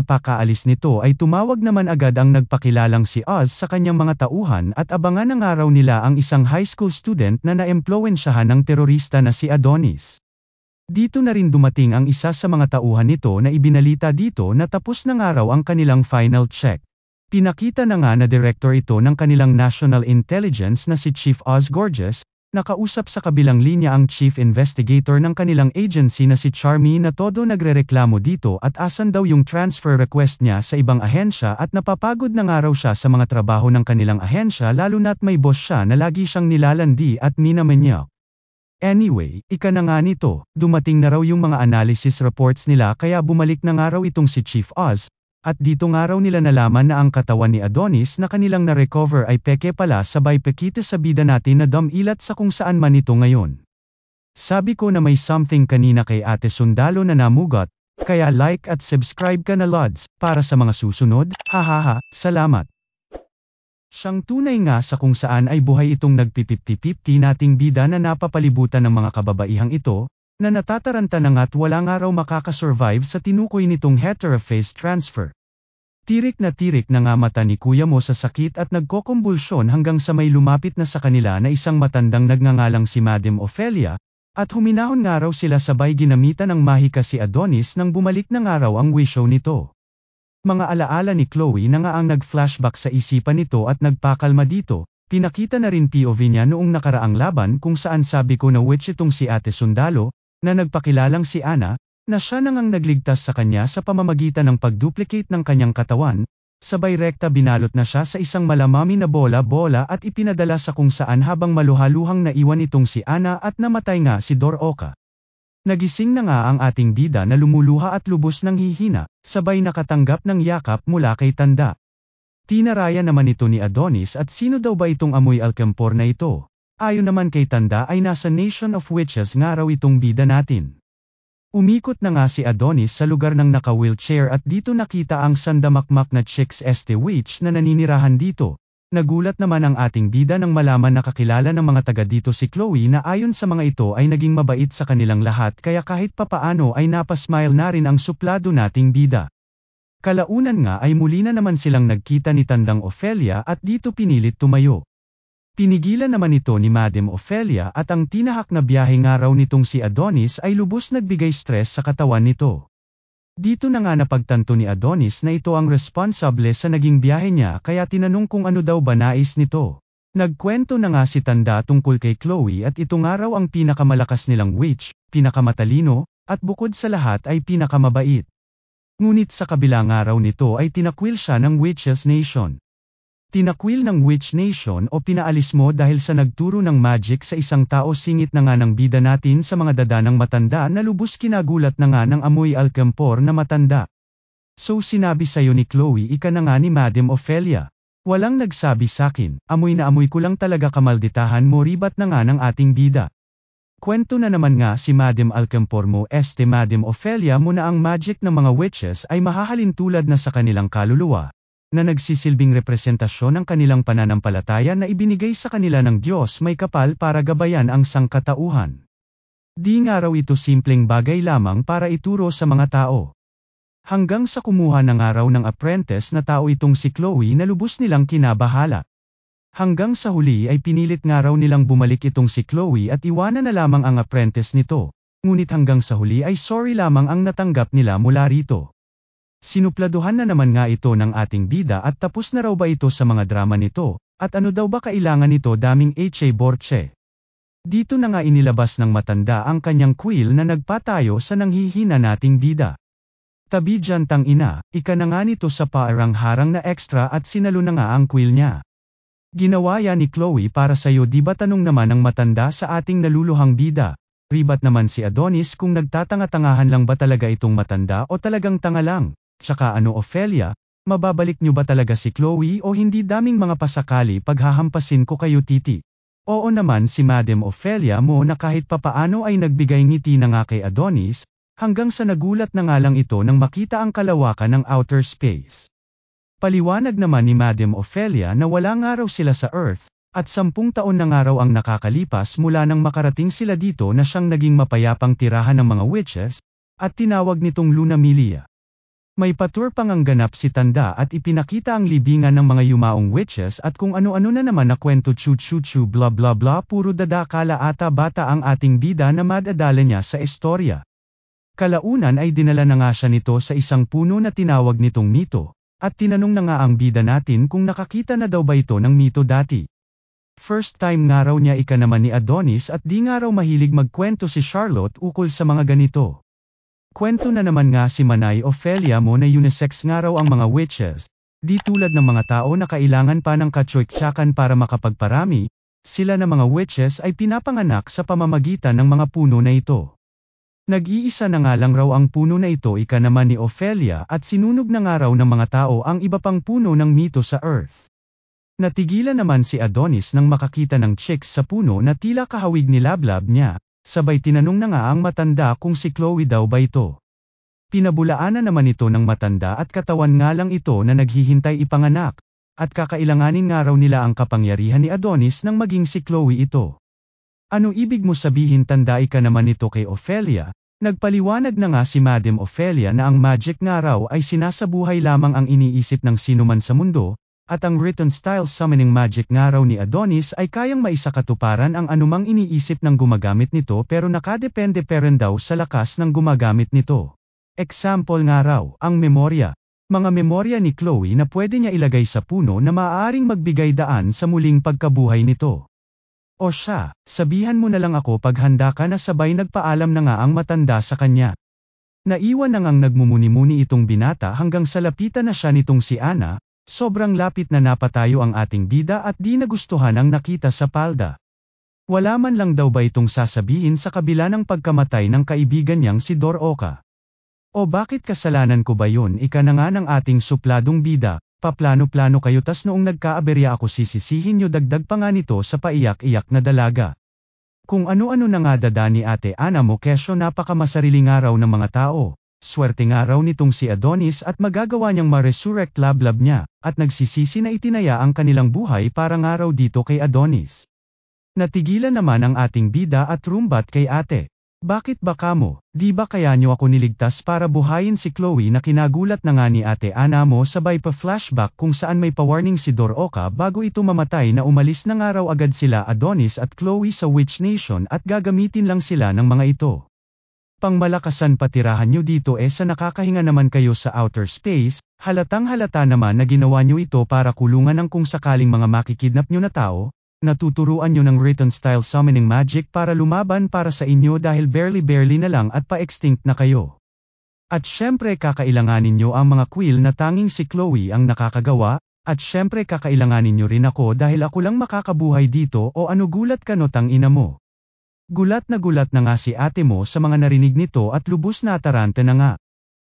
nito ay tumawag naman agad ang nagpakilalang si Oz sa kanyang mga tauhan at abangan ng araw nila ang isang high school student na naimpluwensyahan ng terorista na si Adonis. Dito na rin dumating ang isa sa mga tauhan nito na ibinalita dito na tapos na nga raw ang kanilang final check. Pinakita na nga na director ito ng kanilang National Intelligence na si Chief Oz Gorgeous, nakausap sa kabilang linya ang chief investigator ng kanilang agency na si Charmy na todo nagrereklamo dito at asan daw yung transfer request niya sa ibang ahensya at napapagod na nga raw siya sa mga trabaho ng kanilang ahensya lalo na't may boss siya na lagi siyang nilalandi at minamanyak. Anyway, ika na nga nito, dumating na raw yung mga analysis reports nila kaya bumalik na nga raw itong si Chief Oz, at dito nga raw nila nalaman na ang katawan ni Adonis na kanilang na-recover ay peke pala sabay pekite sa bida natin na damilat sa kung saan man ito ngayon. Sabi ko na may something kanina kay Ate Sundalo na namugot, kaya like at subscribe ka na Lods, para sa mga susunod, hahaha, salamat. Siyang tunay nga sa kung saan ay buhay itong nagpi-50-50 nating bida na napapalibutan ng mga kababaihang ito, na natataranta na nga't wala nga raw makakasurvive sa tinukoy nitong heterophase transfer. Tirik na nga mata ni kuya mo sa sakit at nagkokombulsyon hanggang sa may lumapit na sa kanila na isang matandang nagngangalang si Madam Ophelia, at huminahon nga raw sila sabay ginamitan ng mahika si Adonis nang bumalik na nga raw ang wisho nito. Mga alaala ni Chloe na nga ang nag-flashback sa isipan nito at nagpakalma dito, pinakita na rin POV niya noong nakaraang laban kung saan sabi ko na witch itong si Ate Sundalo, na nagpakilalang si Ana, na siya nang ang nagligtas sa kanya sa pamamagitan ng pag-duplicate ng kanyang katawan, sabay rekta binalot na siya sa isang malamami na bola-bola at ipinadala sa kung saan habang maluhaluhang naiwan itong si Ana at namatay nga si Doroka. Nagising na nga ang ating bida na lumuluha at lubos ng hihina, sabay nakatanggap ng yakap mula kay Tanda. Tinaraya naman ito ni Adonis at sino daw ba itong amoy alkempor na ito? Ayon naman kay Tanda ay nasa Nation of Witches nga raw itong bida natin. Umikot na nga si Adonis sa lugar ng naka-wheelchair at dito nakita ang sandamakmak na chicks este witch na naninirahan dito. Nagulat naman ang ating bida nang malaman na kakilala ng mga taga dito si Chloe na ayon sa mga ito ay naging mabait sa kanilang lahat kaya kahit papaano ay napasmile na rin ang suplado nating bida. Kalaunan nga ay muli na naman silang nagkita ni Tandang Ophelia at dito pinilit tumayo. Pinigilan naman ito ni Madam Ophelia at ang tinahak na biyahe nga raw nitong si Adonis ay lubos nagbigay stress sa katawan nito. Dito na nga napagtanto ni Adonis na ito ang responsable sa naging biyahe niya kaya tinanong kung ano daw ba nais nito. Nagkwento na nga si Tanda tungkol kay Chloe at ito nga raw ang pinakamalakas nilang witch, pinakamatalino, at bukod sa lahat ay pinakamabait. Ngunit sa kabila nga raw nito ay tinakwil siya ng Witches Nation. Tinakwil ng Witch Nation o pinaalis mo dahil sa nagturo ng magic sa isang tao singit na nga ng bida natin sa mga dada ng matanda na lubos kinagulat na nga ng amoy alkempor na matanda. So sinabi sa'yo ni Chloe ika na nga ni Madam Ophelia. Walang nagsabi sakin, amoy na amoy ko lang talaga kamalditahan mo ribat na nga ng ating bida. Kwento na naman nga si Madam Alkempor mo este Madam Ophelia mo na ang magic ng mga witches ay mahahalin tulad na sa kanilang kaluluwa, na nagsisilbing representasyon ng kanilang pananampalataya na ibinigay sa kanila ng Diyos may kapal para gabayan ang sangkatauhan. Di nga raw ito simpleng bagay lamang para ituro sa mga tao. Hanggang sa kumuha na nga raw ng apprentice na tao itong si Chloe na lubos nilang kinabahala. Hanggang sa huli ay pinilit nga raw nilang bumalik itong si Chloe at iwanan na lamang ang apprentice nito, ngunit hanggang sa huli ay sorry lamang ang natanggap nila mula rito. Sinupladuhan na naman nga ito ng ating bida at tapos na raw ba ito sa mga drama nito, at ano daw ba kailangan nito daming H.A. Borche. Dito na nga inilabas ng matanda ang kanyang quill na nagpatayo sa nanghihina nating bida. Tabi dyan tang ina, ika na nga nito sa parang-harang na extra at sinalo na nga ang quill niya. Ginawa yan ni Chloe para sa'yo di ba tanong naman ng matanda sa ating naluluhang bida. Ribat naman si Adonis kung nagtatanga-tangahan lang ba talaga itong matanda o talagang tanga lang. Tsaka ano Ophelia, mababalik nyo ba talaga si Chloe o hindi daming mga pasakali paghahampasin ko kayo titi? Oo naman si Madam Ophelia mo na kahit papaano ay nagbigay ngiti na nga kay Adonis, hanggang sa nagulat na nga lang ito nang makita ang kalawakan ng outer space. Paliwanag naman ni Madam Ophelia na wala nga raw sila sa Earth, at 10 taon na nga raw ang nakakalipas mula nang makarating sila dito na siyang naging mapayapang tirahan ng mga witches, at tinawag nitong Luna Milia. May patur pang ang ganap si Tanda at ipinakita ang libingan ng mga yumaong witches at kung ano-ano na naman na kwento chu bla bla bla puro dadakala ata bata ang ating bida na madadala niya sa istorya. Kalaunan ay dinala na nga siya nito sa isang puno na tinawag nitong mito, at tinanong na nga ang bida natin kung nakakita na daw ba ito ng mito dati. First time nga raw niya ika naman ni Adonis at di nga raw mahilig magkwento si Charlotte ukol sa mga ganito. Kwento na naman nga si Manay Ophelia mo na unisex nga raw ang mga witches, di tulad ng mga tao na kailangan pa ng katsuik-tsakan para makapagparami, sila na mga witches ay pinapanganak sa pamamagitan ng mga puno na ito. Nag-iisa na nga lang raw ang puno na ito ika naman ni Ophelia at sinunog na nga raw ng mga tao ang iba pang puno ng mito sa Earth. Natigilan naman si Adonis nang makakita ng chicks sa puno na tila kahawig nilablab niya, sabay tinanong na nga ang matanda kung si Chloe daw ba ito. Pinabulaanan naman ito ng matanda at katawan nga lang ito na naghihintay ipanganak, at kakailanganin nga raw nila ang kapangyarihan ni Adonis nang maging si Chloe ito. Ano ibig mo sabihin tanda ika naman ito kay Ophelia? Nagpaliwanag na nga si Madam Ophelia na ang magic nga raw ay sinasabuhay lamang ang iniisip ng sinuman sa mundo, at ang written style summoning magic nga raw ni Adonis ay kayang maisakatuparan ang anumang iniisip ng gumagamit nito pero nakadepende pa rin daw sa lakas ng gumagamit nito. Example nga raw, ang memorya. Mga memorya ni Chloe na pwede niya ilagay sa puno na maaaring magbigay daan sa muling pagkabuhay nito. O siya, sabihan mo na lang ako pag handa ka na sabay nagpaalam na nga ang matanda sa kanya. Naiwan na ngang nagmumuni-muni itong binata hanggang sa lapitan na siya nitong si Anna, sobrang lapit na napatayo ang ating bida at di nagustuhan ang nakita sa palda. Wala man lang daw ba itong sasabihin sa kabila ng pagkamatay ng kaibigan niyang si Doroka? O bakit kasalanan ko ba yun ika na nga ng ating supladong bida? Paplano-plano kayo tas noong nagkaaberya ako sisisihin nyo dagdag pa nga nito sa paiyak-iyak na dalaga. Kung ano-ano na nga dada ni Ate Ana mo kesyo napakamasarili nga raw ng mga tao, swerte nga raw nitong si Adonis at magagawa niyang ma-resurrect lablab niya, at nagsisisi na itinaya ang kanilang buhay para nga raw dito kay Adonis. Natigilan naman ang ating bida at rumbat kay ate. Bakit ba kamo, di ba kaya nyo ako niligtas para buhayin si Chloe na kinagulat na nga ni Ate Ana mo sabay pa flashback kung saan may pa-warning si Doroka bago ito mamatay na umalis na nga raw agad sila Adonis at Chloe sa Witch Nation at gagamitin lang sila ng mga ito. Pangmalakasan patirahan nyo dito sa nakakahinga naman kayo sa outer space, halatang halata naman na ginawa nyo ito para kulungan ng kung sakaling mga makikidnap nyo na tao. Natuturuan nyo ng written style summoning magic para lumaban para sa inyo dahil barely na lang at pa-extinct na kayo. At syempre kakailanganin nyo ang mga quill na tanging si Chloe ang nakakagawa, at syempre kakailanganin nyo rin ako dahil ako lang makakabuhay dito o ano gulat ka no tangina mo. Gulat na nga si ate mo sa mga narinig nito at lubos na atarante na nga.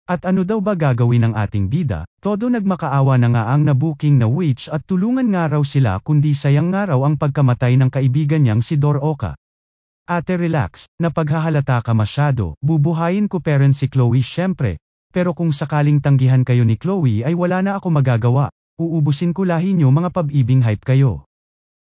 At ano daw ba gagawin ng ating bida? Todo nagmakaawa na nga ang nabuking na witch at tulungan nga raw sila kundi sayang nga raw ang pagkamatay ng kaibigan niyang si Doroka. Ate relax, napaghahalata ka masyado, bubuhayin ko pa rin si Chloe syempre, pero kung sakaling tanggihan kayo ni Chloe ay wala na ako magagawa, uubusin ko lahi nyo mga pab-ibing hype kayo.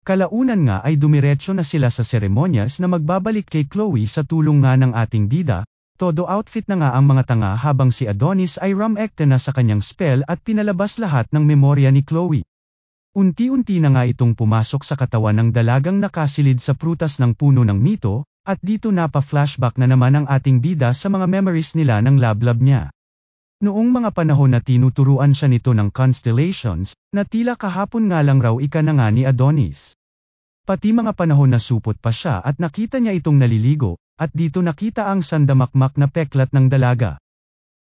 Kalaunan nga ay dumiretso na sila sa seremonyas na magbabalik kay Chloe sa tulong nga ng ating bida. Todo outfit na nga ang mga tanga habang si Adonis ay rumekte na sa kanyang spell at pinalabas lahat ng memorya ni Chloe. Unti-unti na nga itong pumasok sa katawan ng dalagang nakasilid sa prutas ng puno ng mito, at dito napa-flashback na naman ang ating bida sa mga memories nila ng lablab niya. Noong mga panahon na tinuturuan siya nito ng constellations, na tila kahapon nga lang raw ika na nga ni Adonis. Pati mga panahon na supot pa siya at nakita niya itong naliligo, at dito nakita ang sandamakmak na peklat ng dalaga.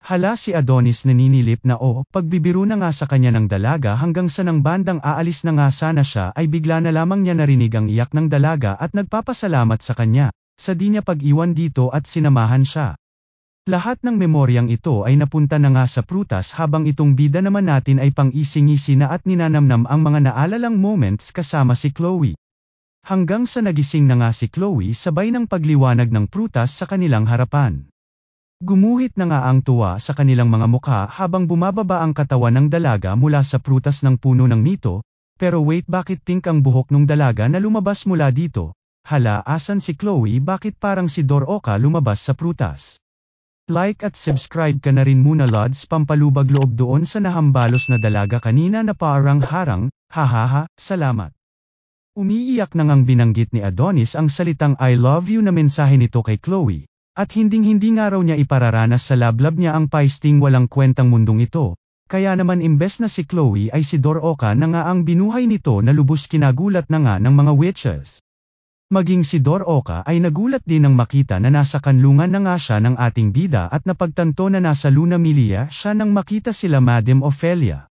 Hala si Adonis naninilip na pagbibiro na nga sa kanya ng dalaga hanggang sa nang bandang aalis na nga sana siya ay bigla na lamang niya narinig ang iyak ng dalaga at nagpapasalamat sa kanya, sa di niya pag-iwan dito at sinamahan siya. Lahat ng memoryang ito ay napunta na nga sa prutas habang itong bida naman natin ay pang-ising-isi na at ninanamnam ang mga naalalang moments kasama si Chloe. Hanggang sa nagising na nga si Chloe sabay ng pagliwanag ng prutas sa kanilang harapan. Gumuhit na nga ang tuwa sa kanilang mga mukha habang bumababa ang katawan ng dalaga mula sa prutas ng puno ng mito, pero wait bakit pink ang buhok ng dalaga na lumabas mula dito? Hala asan si Chloe bakit parang si Doroka lumabas sa prutas? Like at subscribe ka na rin muna lods pampalubag loob doon sa nahambalos na dalaga kanina na parang harang, hahaha, salamat. Umiiyak na ngang binanggit ni Adonis ang salitang I love you na mensahe nito kay Chloe, at hinding-hindi nga raw niya ipararanas sa lablab niya ang paisting walang kwentang mundong ito, kaya naman imbes na si Chloe ay si Doroka na nga ang binuhay nito na lubos kinagulat na nga ng mga witches. Maging si Doroka ay nagulat din nang makita na nasa kanlungan na nga siya ng ating bida at napagtanto na nasa Luna Milia siya nang makita sila Madam Ophelia.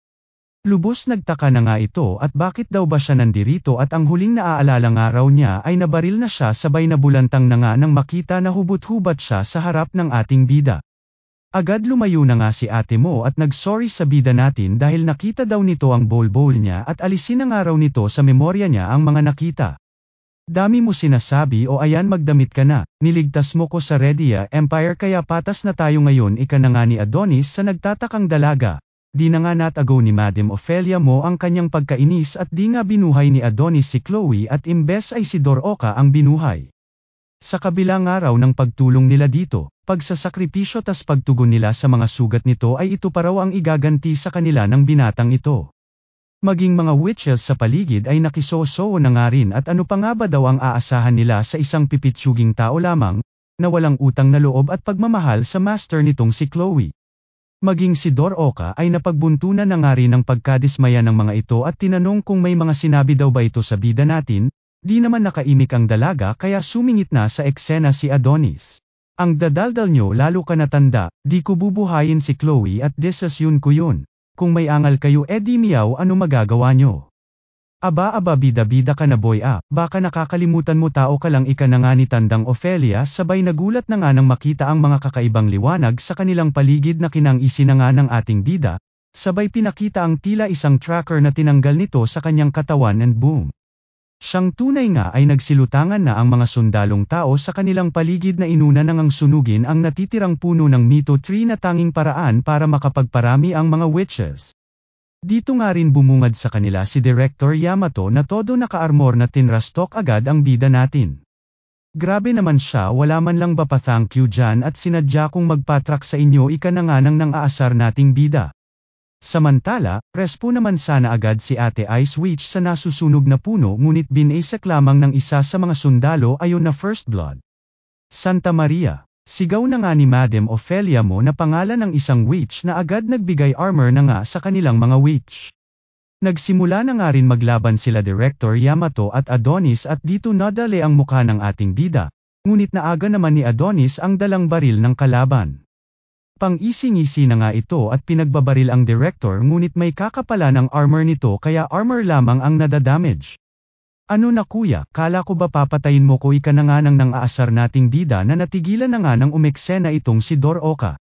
Lubos nagtaka na nga ito at bakit daw ba siya nandirito at ang huling naaalala nga raw niya ay nabaril na siya sabay na bulantang na nga nang makita na hubot-hubat siya sa harap ng ating bida. Agad lumayo na nga si ate mo at nagsorry sa bida natin dahil nakita daw nito ang bowl niya at alisin na nga raw nito sa memorya niya ang mga nakita. Dami mo sinasabi o ayan magdamit ka na, niligtas mo ko sa Redia Empire kaya patas na tayo ngayon ika na nga ni Adonis sa nagtatakang dalaga. Di na nga natagaw ni Madam Ophelia mo ang kanyang pagkainis at di nga binuhay ni Adonis si Chloe at imbes ay si Doroka ang binuhay. Sa kabilang araw ng pagtulong nila dito, pagsasakripisyo tas pagtugon nila sa mga sugat nito ay ito pa raw ang igaganti sa kanila ng binatang ito. Maging mga witches sa paligid ay nakisoso na nga rin at ano pa nga ba daw ang aasahan nila sa isang pipitsuging tao lamang, na walang utang na loob at pagmamahal sa master nitong si Chloe. Maging si Doroka ay napagbuntunan na nga rin ng pagkadismaya ng mga ito at tinanong kung may mga sinabi daw ba ito sa bida natin, di naman nakaimik ang dalaga kaya sumingit na sa eksena si Adonis. Ang dadaldal nyo lalo ka natanda, di ko bubuhayin si Chloe at desasyon ko yun. Kung may angal kayo di miyaw ano magagawa nyo. Aba bida-bida ka na boy baka nakakalimutan mo tao ka lang ika na nga ni Tandang Ophelia sabay nagulat na nga nang makita ang mga kakaibang liwanag sa kanilang paligid na kinang-isi na nga ng ating bida, sabay pinakita ang tila isang tracker na tinanggal nito sa kanyang katawan and boom. Siyang tunay nga ay nagsilutangan na ang mga sundalong tao sa kanilang paligid na inuna nang sunugin ang natitirang puno ng Mito Tree na tanging paraan para makapagparami ang mga witches. Dito nga rin bumungad sa kanila si Director Yamato na todo naka-armor na tinrastok agad ang bida natin. Grabe naman siya wala man lang ba pa thank you dyan at sinadya kong magpatrak sa inyo ika na nga nang aasar nating bida. Samantala, respo naman sana agad si Ate Ice Witch sa nasusunog na puno ngunit binasek lamang ng isa sa mga sundalo ayon na first blood. Santa Maria, sigaw na nga ni Madam Ophelia mo na pangalan ng isang witch na agad nagbigay armor na nga sa kanilang mga witch. Nagsimula na nga rin maglaban sila Director Yamato at Adonis at dito nadali ang mukha ng ating bida, ngunit naaga naman ni Adonis ang dalang baril ng kalaban. Pang-ising-isi na nga ito at pinagbabaril ang director ngunit may kakapala ng armor nito kaya armor lamang ang nadadamage. Ano na kuya, kala ko ba papatayin mo ko ika na nga nang aasar nating bida na natigilan na nga ng umeksena itong si Doroka.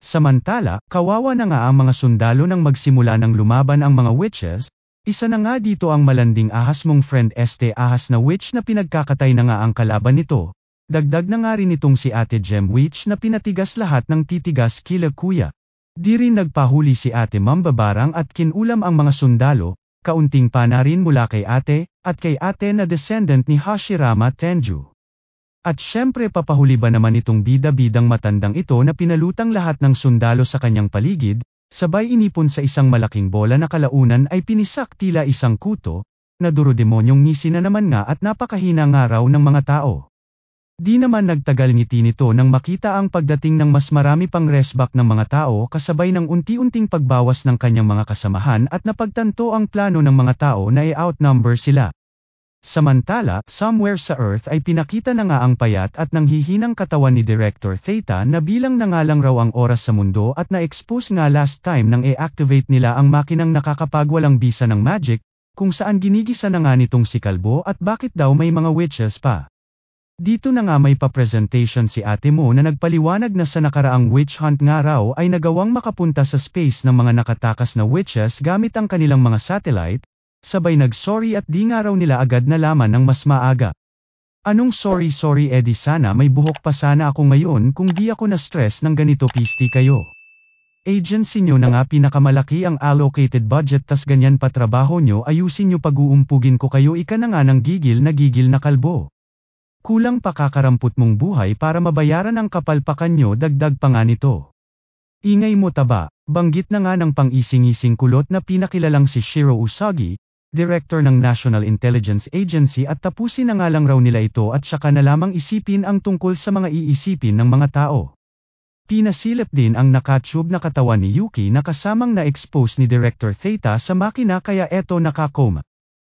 Samantala, kawawa na nga ang mga sundalo nang magsimula ng lumaban ang mga witches, isa na nga dito ang malanding ahas mong friend ahas na witch na pinagkakatay na nga ang kalaban nito. Dagdag na nga rin itong si Ate Gem Witch na pinatigas lahat ng titigas kila kuya. Di rin nagpahuli si Ate Mambabarang at kinulam ang mga sundalo, kaunting pa na rin mula kay ate, at kay ate na descendant ni Hashirama Tenju. At syempre papahuli ba naman itong bida-bidang matandang ito na pinalutang lahat ng sundalo sa kanyang paligid, sabay inipon sa isang malaking bola na kalaunan ay pinisak tila isang kuto, na durodemonyong ngisi na naman nga at napakahina nga raw ng mga tao. Di naman nagtagal ngiti nito nang makita ang pagdating ng mas marami pang resback ng mga tao kasabay ng unti-unting pagbawas ng kanyang mga kasamahan at napagtanto ang plano ng mga tao na i-outnumber sila. Samantala, somewhere sa Earth ay pinakita na nga ang payat at nanghihinang katawan ni Director Theta na bilang na nga lang raw ang oras sa mundo at na-expose nga last time nang i-activate nila ang makinang nakakapagwalang bisa ng magic, kung saan ginigisa na nga nitong si Kalbo at bakit daw may mga witches pa. Dito na nga may pa-presentation si ate mo na nagpaliwanag na sa nakaraang witch hunt nga raw ay nagawang makapunta sa space ng mga nakatakas na witches gamit ang kanilang mga satellite, sabay nag-sorry at di nga raw nila agad nalaman ng mas maaga. Anong sorry edi sana may buhok pa sana ako ngayon kung di ako na-stress ng ganito pisti kayo. Agency nyo na nga pinakamalaki ang allocated budget tas ganyan pa trabaho nyo ayusin nyo pag-uumpugin ko kayo ika na nga ng gigil na kalbo. Kulang pa kakarampot mong buhay para mabayaran ang kapalpakan nyo dagdag pa nga nito. Ingay mo taba, banggit na nga ng pang-ising-ising kulot na pinakilalang si Shiro Usagi, Director ng National Intelligence Agency at tapusin na nga lang raw nila ito at saka na lamang isipin ang tungkol sa mga iisipin ng mga tao. Pinasilip din ang nakatube na katawan ni Yuki na kasamang na-expose ni Director Theta sa makina kaya eto nakakoma.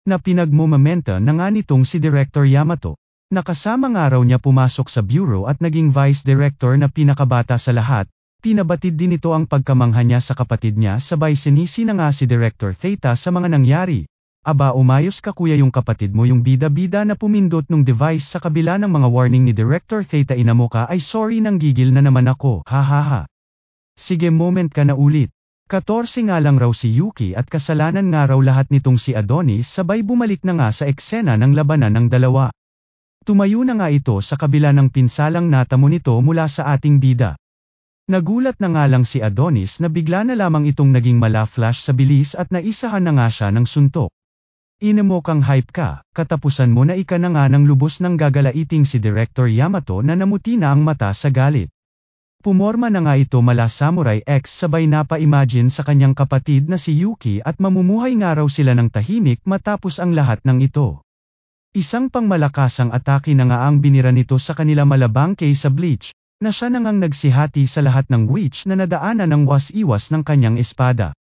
Na pinagmomomenta na nga nitong si Director Yamato. Nakasama nga raw niya pumasok sa bureau at naging vice director na pinakabata sa lahat, Pinabatid din ito ang pagkamangha niya sa kapatid niya sabay sinisi na nga si Director Theta sa mga nangyari. Aba umayos ka kuya yung kapatid mo yung bida-bida na pumindot nung device sa kabila ng mga warning ni Director Theta ina mo ka ay sorry nang gigil na naman ako, hahaha. Sige moment ka na ulit. 14 nga lang raw si Yuki at kasalanan nga raw lahat nitong si Adonis sabay bumalik na nga sa eksena ng labanan ng dalawa. Tumayo na nga ito sa kabila ng pinsalang natamo nito mula sa ating bida. Nagulat na nga lang si Adonis na bigla na lamang itong naging mala-flash sa bilis at naisahan na nga siya ng suntok. Ina mo kang hype ka, katapusan mo na ika na nga ng lubos ng gagalaiting si Director Yamato na namuti na ang mata sa galit. Pumorma na nga ito mala Samurai X sabay napa-imagine sa kanyang kapatid na si Yuki at mamumuhay nga raw sila ng tahimik matapos ang lahat ng ito. Isang pangmalakasang atake na nga ang binira nito sa kanila malabangke sa Bleach, na siya na ngang nagsihati sa lahat ng witch na nadaanan ng was-iwas ng kanyang espada.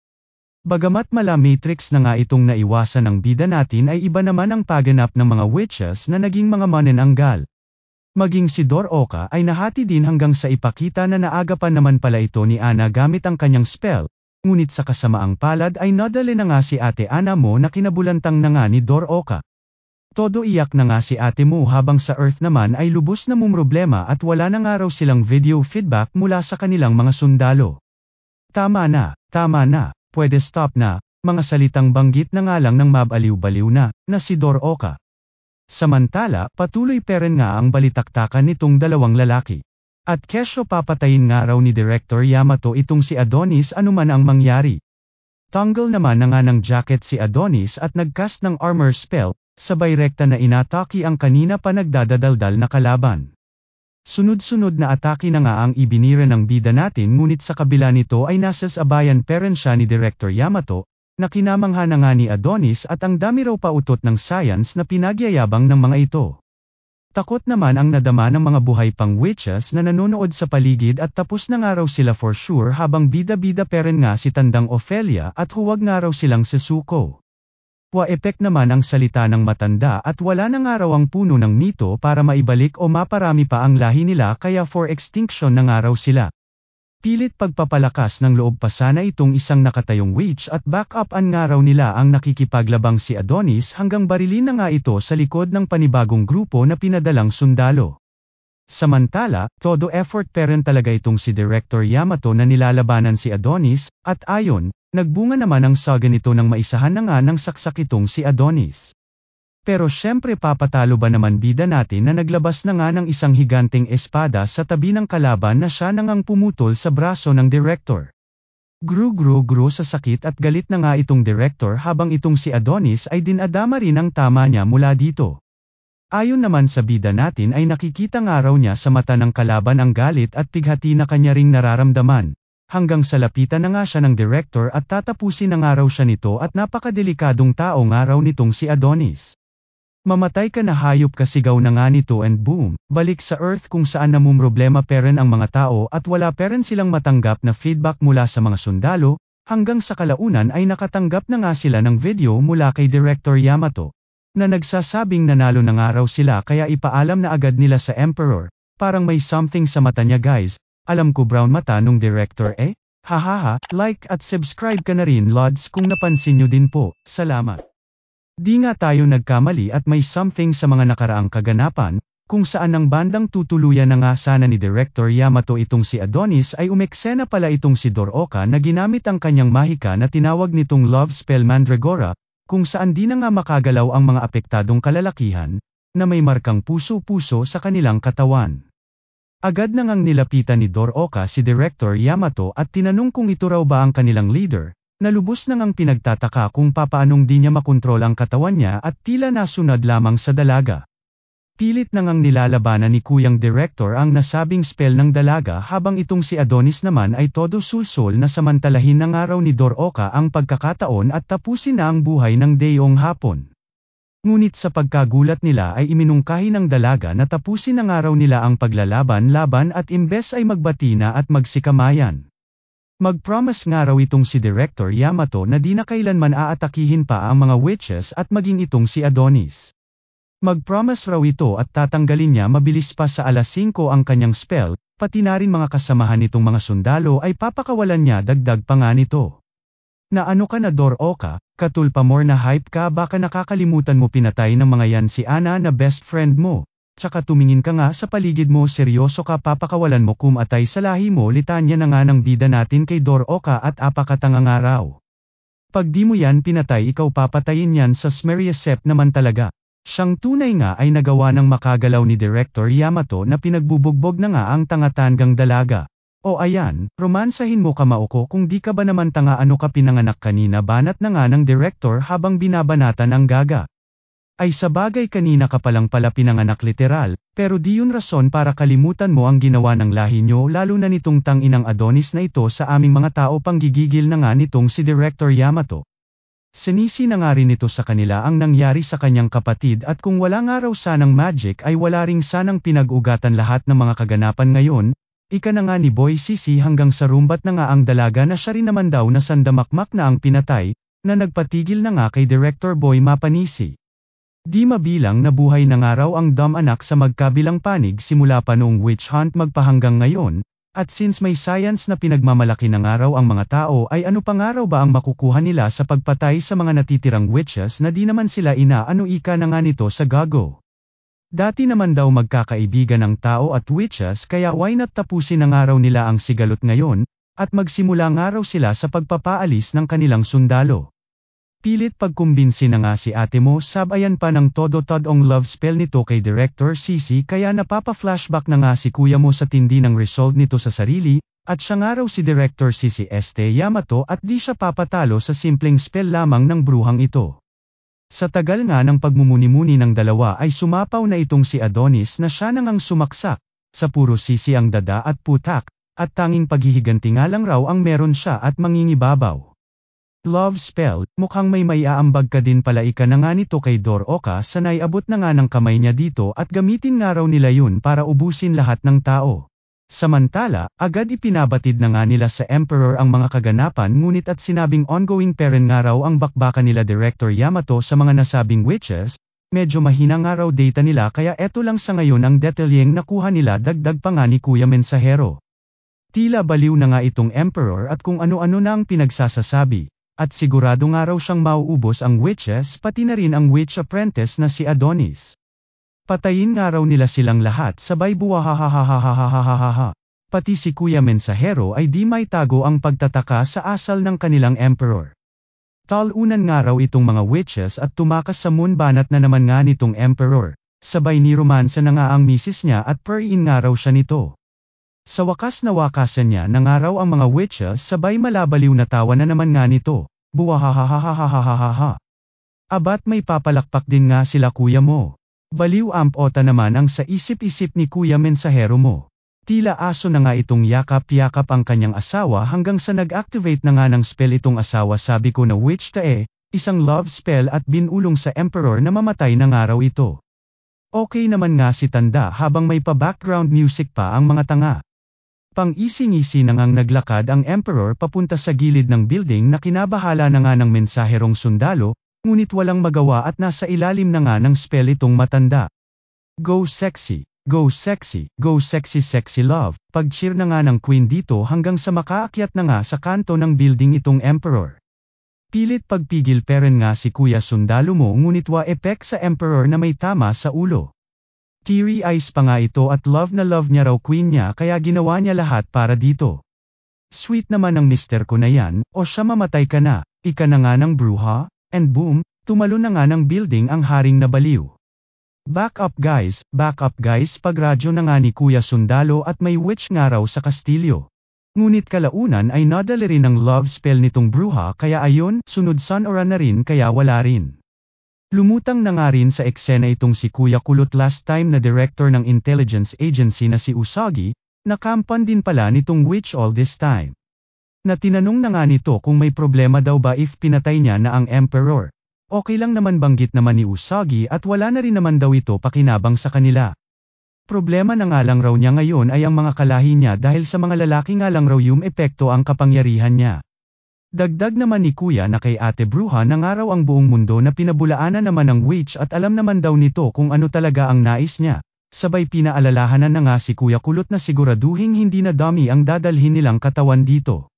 Bagamat mala Matrix na nga itong naiwasan ng bida natin ay iba naman ang paganap ng mga witches na naging mga manananggal. Maging si Doroka ay nahati din hanggang sa ipakita na naagapan naman pala ito ni Ana gamit ang kanyang spell, ngunit sa kasamaang palad ay nadali na nga si ate Ana mo na kinabulantang na nga ni Doroka. Todo iyak na nga si ate mo habang sa Earth naman ay lubos na mumroblema at wala na nga raw silang video feedback mula sa kanilang mga sundalo. Tama na, pwede stop na, mga salitang banggit na nga lang ng mabaliw-baliw na si Doroka. Samantala, patuloy pa rin nga ang balitaktakan nitong dalawang lalaki. At kesyo papatayin nga raw ni Director Yamato itong si Adonis anuman ang mangyari. Tanggal naman na nga ng jacket si Adonis at nagcast ng armor spell, sabay rekta na inatake ang kanina pa nagdadadaldal na kalaban. Sunod-sunod na atake na nga ang ibinira ng bida natin ngunit sa kabila nito ay nasasabayan pa rin siya ni Director Yamato, na kinamangha na nga ni Adonis at ang dami raw pautot ng science na pinagyayabang ng mga ito. Takot naman ang nadama ng mga buhay pang witches na nanonood sa paligid at tapos na nga raw sila for sure habang bida-bida pa rin nga si Tandang Ophelia at huwag nga raw silang susuko. Wa-epek naman ang salita ng matanda at wala na nga raw ang puno ng mito para maibalik o maparami pa ang lahi nila kaya for extinction na nga raw sila. Pilit pagpapalakas ng loob pa sana itong isang nakatayong witch at back-up-an nga raw nila ang nakikipaglabang si Adonis hanggang barilin na nga ito sa likod ng panibagong grupo na pinadalang sundalo. Samantala, todo effort pa rin talaga itong si Director Yamato na nilalabanan si Adonis, at ayon, nagbunga naman ang saga nito nang maisahan na nga ng saksak itong si Adonis. Pero syempre papatalo ba naman bida natin na naglabas na nga ng isang higanteng espada sa tabi ng kalaban na siya nang pumutol sa braso ng Director. Gru sa sakit at galit na nga itong Director habang itong si Adonis ay dinadama rin ang tama niya mula dito. Ayon naman sa bida natin ay nakikita nga raw niya sa mata ng kalaban ang galit at pighati na kanya ring nararamdaman, hanggang sa lapitan na nga siya ng Director at tatapusin na nga raw siya nito at napakadelikadong tao nga raw nitong si Adonis. Mamatay ka na hayop ka sigaw na nga nito and boom, balik sa Earth kung saan namumroblema pa rin ang mga tao at wala pa rin silang matanggap na feedback mula sa mga sundalo, hanggang sa kalaunan ay nakatanggap na nga sila ng video mula kay Director Yamato, na nagsasabing nanalo na nga raw sila kaya ipaalam na agad nila sa Emperor, parang may something sa mata niya guys, alam ko brown mata nung Director hahaha, like at subscribe ka na rin Lods kung napansin nyo din po, salamat. Di nga tayo nagkamali at may something sa mga nakaraang kaganapan, kung saan ang bandang tutuluyan na nga sana ni Director Yamato itong si Adonis ay umeksena pala itong si Doroka na ginamit ang kanyang mahika na tinawag nitong Love Spell Mandragora, kung saan di na nga makagalaw ang mga apektadong kalalakihan, na may markang puso-puso sa kanilang katawan. Agad na ngang nilapitan ni Doroka si Director Yamato at tinanong kung ito raw ba ang kanilang leader, na lubos na ngang pinagtataka kung papaanong di niya makontrol ang katawan niya at tila nasunod lamang sa dalaga. Pilit na ngang nilalabanan ni Kuyang Director ang nasabing spell ng dalaga habang itong si Adonis naman ay todo sulsol na samantalahin na nga raw ni Doroka ang pagkakataon at tapusin na ang buhay ng Deyong hapon. Ngunit sa pagkagulat nila ay iminungkahi ng dalaga na tapusin na nga raw nila ang paglalaban-laban at imbes ay magbati na at magsikamayan. Mag-promise nga raw itong si Director Yamato na di na kailanman aatakihin pa ang mga witches at maging itong si Adonis. Mag-promise raw ito at tatanggalin niya mabilis pa sa alas 5 ang kanyang spell, pati na rin mga kasamahan nitong mga sundalo ay papakawalan niya dagdag pa nga nito. Na ano ka na Dor-oka, katulpa more na hype ka baka nakakalimutan mo pinatay ng mga yan si Ana na best friend mo. Tsaka tumingin ka nga sa paligid mo seryoso ka papakawalan mo kumatay sa lahi mo litanya na nga ng bida natin kay Dor-oka at apakatanga nga raw. Pag di mo yan pinatay ikaw papatayin yan sa Smeriasep naman talaga. Siyang tunay nga ay nagawa ng makagalaw ni Director Yamato na pinagbubugbog na nga ang tanga-tanggang dalaga. O ayan, romansahin mo Kamaoko kung di ka ba naman tanga ano ka pinanganak kanina banat na nga ng Director habang binabanatan ang gaga. Ay sabagay kanina ka palang pala pinanganak literal, pero di yun rason para kalimutan mo ang ginawa ng lahi nyo lalo na nitong tanginang Adonis na ito sa aming mga tao panggigigil na nga nitong si Director Yamato. Sinisi na nga rin ito sa kanila ang nangyari sa kanyang kapatid at kung wala nga raw sanang magic ay wala ring sanang pinag-ugatan lahat ng mga kaganapan ngayon, ika na nga ni Boy Sisi hanggang sa rumbat na nga ang dalaga na siya rin naman daw na sandamakmak na ang pinatay, na nagpatigil na nga kay Director Boy Mapanisi. Di mabilang na buhay na nga raw ang dumb anak sa magkabilang panig simula pa noong witch hunt magpahanggang ngayon, at since may science na pinagmamalaki na nga raw ang mga tao ay ano pa nga raw ba ang makukuha nila sa pagpatay sa mga natitirang witches na di naman sila inaano ika na nga nito sa gago. Dati naman daw magkakaibigan ang tao at witches kaya why not tapusin na nga raw nila ang sigalot ngayon, at magsimula nga raw sila sa pagpapaalis ng kanilang sundalo. Pilit pagkumbinsi na nga si ate mo sabayan pa ng todo-todong love spell nito kay Director Sisi kaya napapa-flashback na nga si kuya mo sa tindi ng resolve nito sa sarili, at siya nga raw si Director Sisi Yamato at di siya papatalo sa simpleng spell lamang ng bruhang ito. Sa tagal nga ng pagmumuni-muni ng dalawa ay sumapaw na itong si Adonis na siya nang ang sumaksak, sa puro sisi ang dada at putak, at tanging paghihiganti nga lang raw ang meron siya at mangingibabaw. Love spell, mukhang may maiaambag ka din pala ika na nga nito kay Dor-oka sanay abot na nga ng kamay niya dito at gamitin nga raw nila yun para ubusin lahat ng tao. Samantala, agad ipinabatid na nga nila sa Emperor ang mga kaganapan ngunit at sinabing ongoing pa rin nga raw ang bakbakan nila Director Yamato sa mga nasabing witches, medyo mahina nga raw data nila kaya eto lang sa ngayon ang detalyeng nakuha nila dagdag pa nga ni Kuya Mensahero. Tila baliw na nga itong Emperor at kung ano-ano na ang pinagsasasabi. At sigurado nga raw siyang mauubos ang witches pati na rin ang witch apprentice na si Adonis. Patayin nga raw nila silang lahat sabay buwahahahahahahahaha. Pati si Kuya Mensahero ay di may tago ang pagtataka sa asal ng kanilang emperor. Talunan nga raw itong mga witches at tumakas sa moon banat na naman nga nitong emperor. Sabay ni romansa na nga ang misis niya at per-in nga raw siya nito. Sa wakas na wakasan niya na nga raw ang mga witches sabay malabaliw na tawa na naman nga nito, buwahahahahahahahaha. Abat may papalakpak din nga sila kuya mo. Baliw ampota naman ang sa isip-isip ni Kuya Mensahero mo. Tila aso na nga itong yakap-yakap ang kanyang asawa hanggang sa nag-activate na nga ng spell itong asawa sabi ko na witch isang love spell at binulong sa emperor na mamatay na nga raw ito. Okay naman nga si Tanda habang may pa-background music pa ang mga tanga. Pang-ising-isi na ngang naglakad ang Emperor papunta sa gilid ng building na kinabahala na nga ng mensaherong sundalo, ngunit walang magawa at nasa ilalim na nga ng spell itong matanda. Go sexy, go sexy, go sexy sexy love, pag-cheer na nga ng queen dito hanggang sa makaakyat na nga sa kanto ng building itong Emperor. Pilit pagpigil peren nga si kuya sundalo mo ngunit wa epek sa Emperor na may tama sa ulo. Teary eyes pa nga ito at love na love niya raw queen niya kaya ginawa niya lahat para dito. Sweet naman ang mister ko na yan, o siya mamatay ka na, ika na nga ng bruha, and boom, tumalo na nga ng building ang haring nabaliw. Back up guys, pagradyo na nga ni Kuya Sundalo at may witch nga raw sa kastilyo. Ngunit kalaunan ay nadali rin ang love spell nitong bruha kaya ayon, sunod sunora na rin kaya wala rin. Lumutang na nga rin sa eksena itong si Kuya Kulot last time na director ng intelligence agency na si Usagi, na kampan din pala nitong witch all this time. Na tinanong na nga nito kung may problema daw ba if pinatay niya na ang emperor. Okay lang naman banggit naman ni Usagi at wala na rin naman daw ito pakinabang sa kanila. Problema na nga lang raw niya ngayon ay ang mga kalahi niya dahil sa mga lalaki nga lang raw yung epekto ang kapangyarihan niya. Dagdag naman ni Kuya na kay Ate Bruja na nga raw ang buong mundo na pinabulaanan naman ng witch at alam naman daw nito kung ano talaga ang nais niya. Sabay pinaalalahanan na nga si Kuya Kulot na siguraduhin hindi na dummy ang dadalhin nilang katawan dito.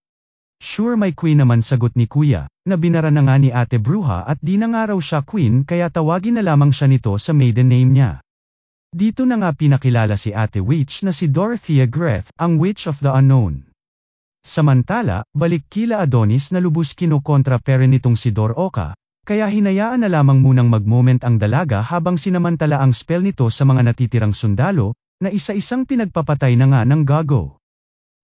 Sure my queen naman sagot ni Kuya, na binara na nga ni Ate Bruja at di na nga raw siya queen kaya tawagin na lamang siya nito sa maiden name niya. Dito na nga pinakilala si Ate Witch na si Dorothea Greth, ang Witch of the Unknown. Samantala, balik kila Adonis na lubos kinokontra pere nitong si Dor Oka, kaya hinayaan na lamang munang mag-moment ang dalaga habang sinamantala ang spell nito sa mga natitirang sundalo, na isa-isang pinagpapatay na nga ng gago.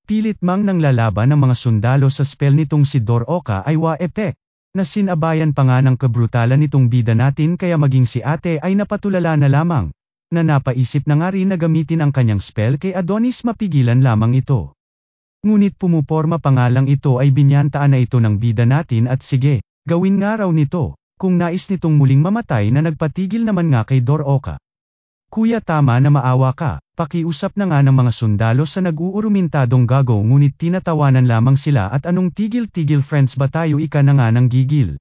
Pilit mang nang lalaban ng mga sundalo sa spell nitong si Dor Oka ay wa-epek, na sinabayan pa nga ng kabrutalan nitong bida natin kaya maging si ate ay napatulala na lamang, na napaisip na nga rin na gamitin ang kanyang spell kay Adonis mapigilan lamang ito. Ngunit pumuporma pa nga lang ito ay binyantaan na ito ng bida natin at sige, gawin nga raw nito, kung nais nitong muling mamatay na nagpatigil naman nga kay Dor Oka. Kuya tama na maawa ka, pakiusap na nga ng mga sundalo sa nag-uurumintadong gago ngunit tinatawanan lamang sila at anong tigil-tigil friends ba tayo ika na nga ng gigil.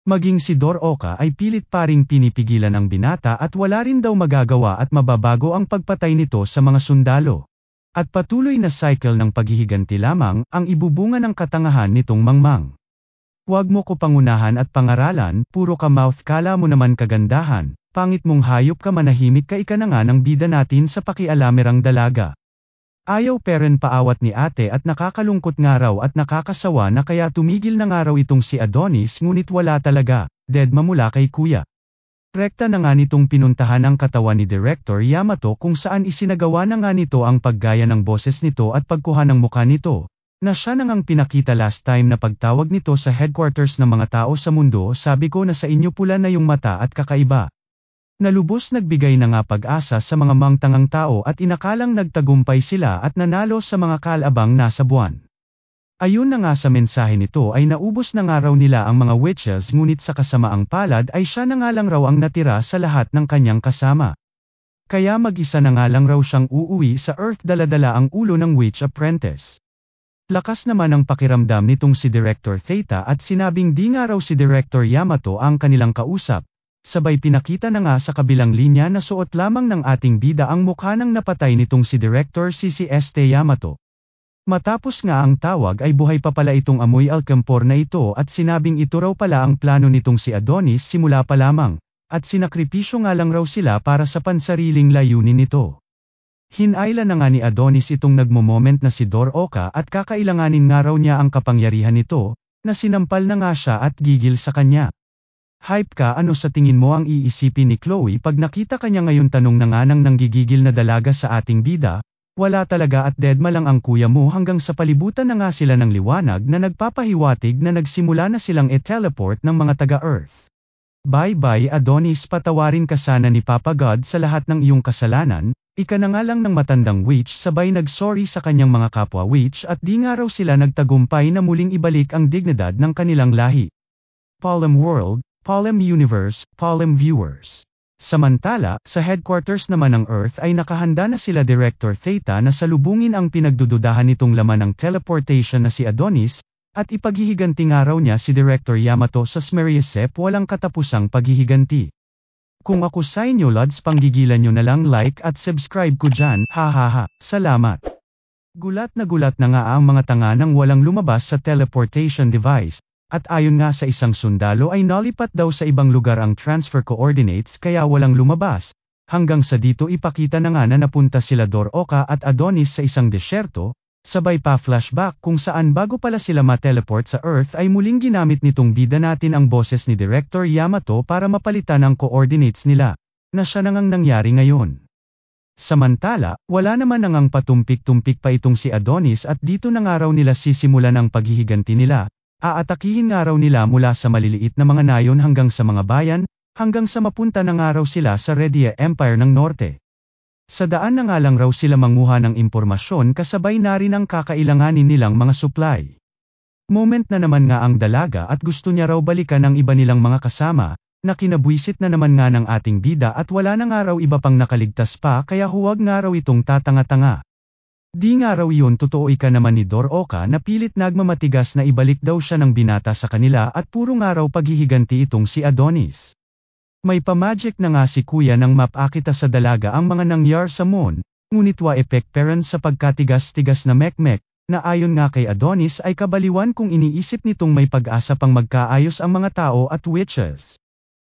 Maging si Dor Oka ay pilit pa ring pinipigilan ang binata at wala rin daw magagawa at mababago ang pagpatay nito sa mga sundalo. At patuloy na cycle ng paghihiganti lamang ang ibubunga ng katangahan nitong mangmang. Huwag mo ko pangunahan at pangaralan, puro ka mouth kala mo naman kagandahan, pangit mong hayop ka manahimik ka ika na nga ng bida natin sa pakialamerang dalaga. Ayaw peren paawat ni ate at nakakalungkot nga raw at nakakasawa na kaya tumigil na nga raw itong si Adonis ngunit wala talaga, dead mamula kay Kuya. Rekta na nga nitong pinuntahan ang katawan ni Director Yamato kung saan isinagawa na nga nito ang paggaya ng boses nito at pagkuha ng mukha nito, na siya nang ang pinakita last time na pagtawag nito sa headquarters ng mga tao sa mundo sabi ko na sa inyo pula na yung mata at kakaiba. Nalubos nagbigay na nga pag-asa sa mga mangtangang tao at inakalang nagtagumpay sila at nanalo sa mga kalabang nasa buwan. Ayun na nga sa mensahe nito ay naubos na nga raw nila ang mga witches ngunit sa kasamaang palad ay siya na nga lang raw ang natira sa lahat ng kanyang kasama. Kaya mag-isa na nga lang raw siyang uuwi sa Earth dala-dala ang ulo ng witch apprentice. Lakas naman ang pakiramdam nitong si Director Theta at sinabing di nga raw si Director Yamato ang kanilang kausap, sabay pinakita na nga sa kabilang linya na suot lamang ng ating bida ang mukha ng napatay nitong si Director CCST Yamato. Matapos nga ang tawag ay buhay pa pala itong amoy alkampor na ito at sinabing ito raw pala ang plano nitong si Adonis simula pa lamang, at sinakripisyo nga lang raw sila para sa pansariling layunin nito. Hinayla na nga ni Adonis itong nagmo-moment na si Dor Oka at kakailanganin nga raw niya ang kapangyarihan nito, na sinampal na nga siya at gigil sa kanya. Hype ka ano sa tingin mo ang iisipin ni Chloe pag nakita kanya ngayon tanong na nga ng nanggigigil na dalaga sa ating bida? Wala talaga at deadma lang ang kuya mo hanggang sa palibutan na nga sila ng liwanag na nagpapahiwatig na nagsimula na silang e-teleport ng mga taga-Earth. Bye-bye Adonis patawarin ka sana ni Papa God sa lahat ng iyong kasalanan, ika na nga lang ng matandang witch sabay nag-sorry sa kanyang mga kapwa witch at di nga raw sila nagtagumpay na muling ibalik ang dignidad ng kanilang lahi. Palem World, Palem Universe, Palem Viewers. Samantala, sa headquarters naman ng Earth ay nakahanda na sila Director Theta na salubungin ang pinagdududahan nitong laman ng teleportation na si Adonis, at ipaghihiganti nga raw niya si Director Yamato sa Smeriasep walang katapusang paghihiganti. Kung ako sa inyo lads panggigilan nyo na lang like at subscribe ko dyan, hahaha, salamat. Gulat na nga ang mga tanga nang walang lumabas sa teleportation device. At ayon nga sa isang sundalo ay nalipat daw sa ibang lugar ang transfer coordinates kaya walang lumabas, hanggang sa dito ipakita na nga na napunta sila Dor Oka at Adonis sa isang desyerto, sabay pa flashback kung saan bago pala sila ma-teleport sa Earth ay muling ginamit nitong bida natin ang boses ni Director Yamato para mapalitan ang coordinates nila, na siya nangang nangyari ngayon. Samantala, wala naman nangang patumpik-tumpik pa itong si Adonis at dito na nga raw nila sisimulan ang paghihiganti nila. Aatakihin nga raw nila mula sa maliliit na mga nayon hanggang sa mga bayan, hanggang sa mapunta na nga raw sila sa Redia Empire ng Norte. Sa daan na nga lang raw sila manguha ng impormasyon kasabay na rin ang kakailanganin nilang mga supply. Moment na naman nga ang dalaga at gusto niya raw balikan ang iba nilang mga kasama, na kinabwisit na naman nga ng ating bida at wala na nga raw iba pang nakaligtas pa kaya huwag nga raw itong tatanga-tanga. Di nga raw yun totoo, ika naman ni Doroka na pilit nagmamatigas na ibalik daw siya ng binata sa kanila at puro nga raw paghihiganti itong si Adonis. May pamagic na nga si kuya nang mapakita sa dalaga ang mga nangyar sa Mon, ngunit wa epek parent sa pagkatigas-tigas na mekmek, na ayon nga kay Adonis ay kabaliwan kung iniisip nitong may pag-asa pang magkaayos ang mga tao at witches.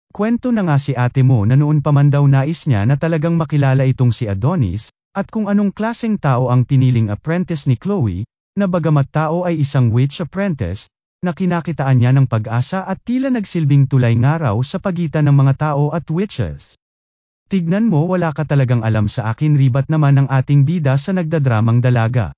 Kwento na nga si ate mo na noon pa man daw nais niya na talagang makilala itong si Adonis, at kung anong klaseng tao ang piniling apprentice ni Chloe, na bagamat tao ay isang witch apprentice, na kinakitaan niya ng pag-asa at tila nagsilbing tulay nga raw sa pagitan ng mga tao at witches. Tignan mo, wala ka talagang alam sa akin, ribat naman ng ating bida sa nagdadramang dalaga.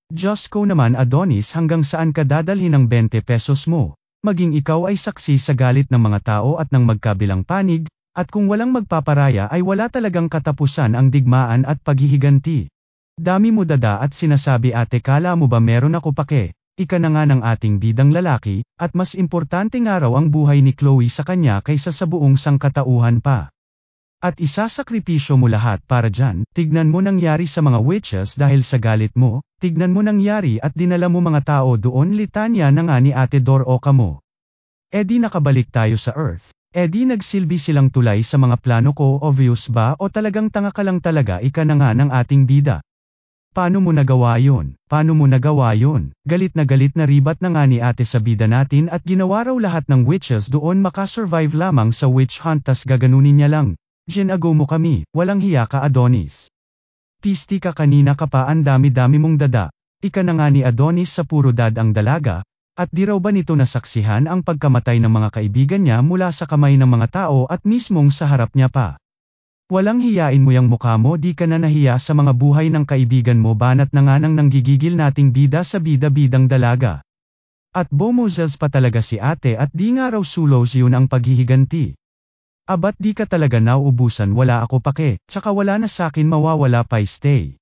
Diyos ko naman Adonis, hanggang saan ka dadalhin ng 20 pesos mo? Maging ikaw ay saksi sa galit ng mga tao at ng magkabilang panig, at kung walang magpaparaya ay wala talagang katapusan ang digmaan at paghihiganti. Dami mo dada at sinasabi, ate, kala mo ba meron ako pake? Ika na nga ng ating bidang lalaki, at mas importante nga raw ang buhay ni Chloe sa kanya kaysa sa buong sangkatauhan pa. At isasakripisyo mo lahat para dyan, tignan mo nangyari sa mga witches dahil sa galit mo, tignan mo nangyari at dinala mo mga tao doon, litanya na nga ni ate Doroka mo. Di nakabalik tayo sa Earth, di nagsilbi silang tulay sa mga plano ko, obvious ba, o talagang tanga ka lang talaga, ika na nga ng ating bida. Paano mo nagawa yun? Paano mo nagawa yun? Galit na ribat na nga ni ate sa bida natin at ginawa raw lahat ng witches doon makasurvive lamang sa witch hunt, tas gaganunin niya lang. Ginago mo kami, walang hiya ka Adonis. Pisti ka, kanina ka pa ang dami-dami mong dada. Ika na nga ni Adonis sa puro dad ang dalaga, at di raw ba nito nasaksihan ang pagkamatay ng mga kaibigan niya mula sa kamay ng mga tao at mismong sa harap niya pa. Walang hiyain mo yang mukha mo, di ka na nahiya sa mga buhay ng kaibigan mo, banat na nga nang nanggigigil nating bida sa bida-bidang dalaga. At bomozels pa talaga si ate at di nga raw sulos yun ang paghihiganti. Abat di ka talaga nauubusan, wala ako pake, tsaka wala na sakin, mawawala pa, stay.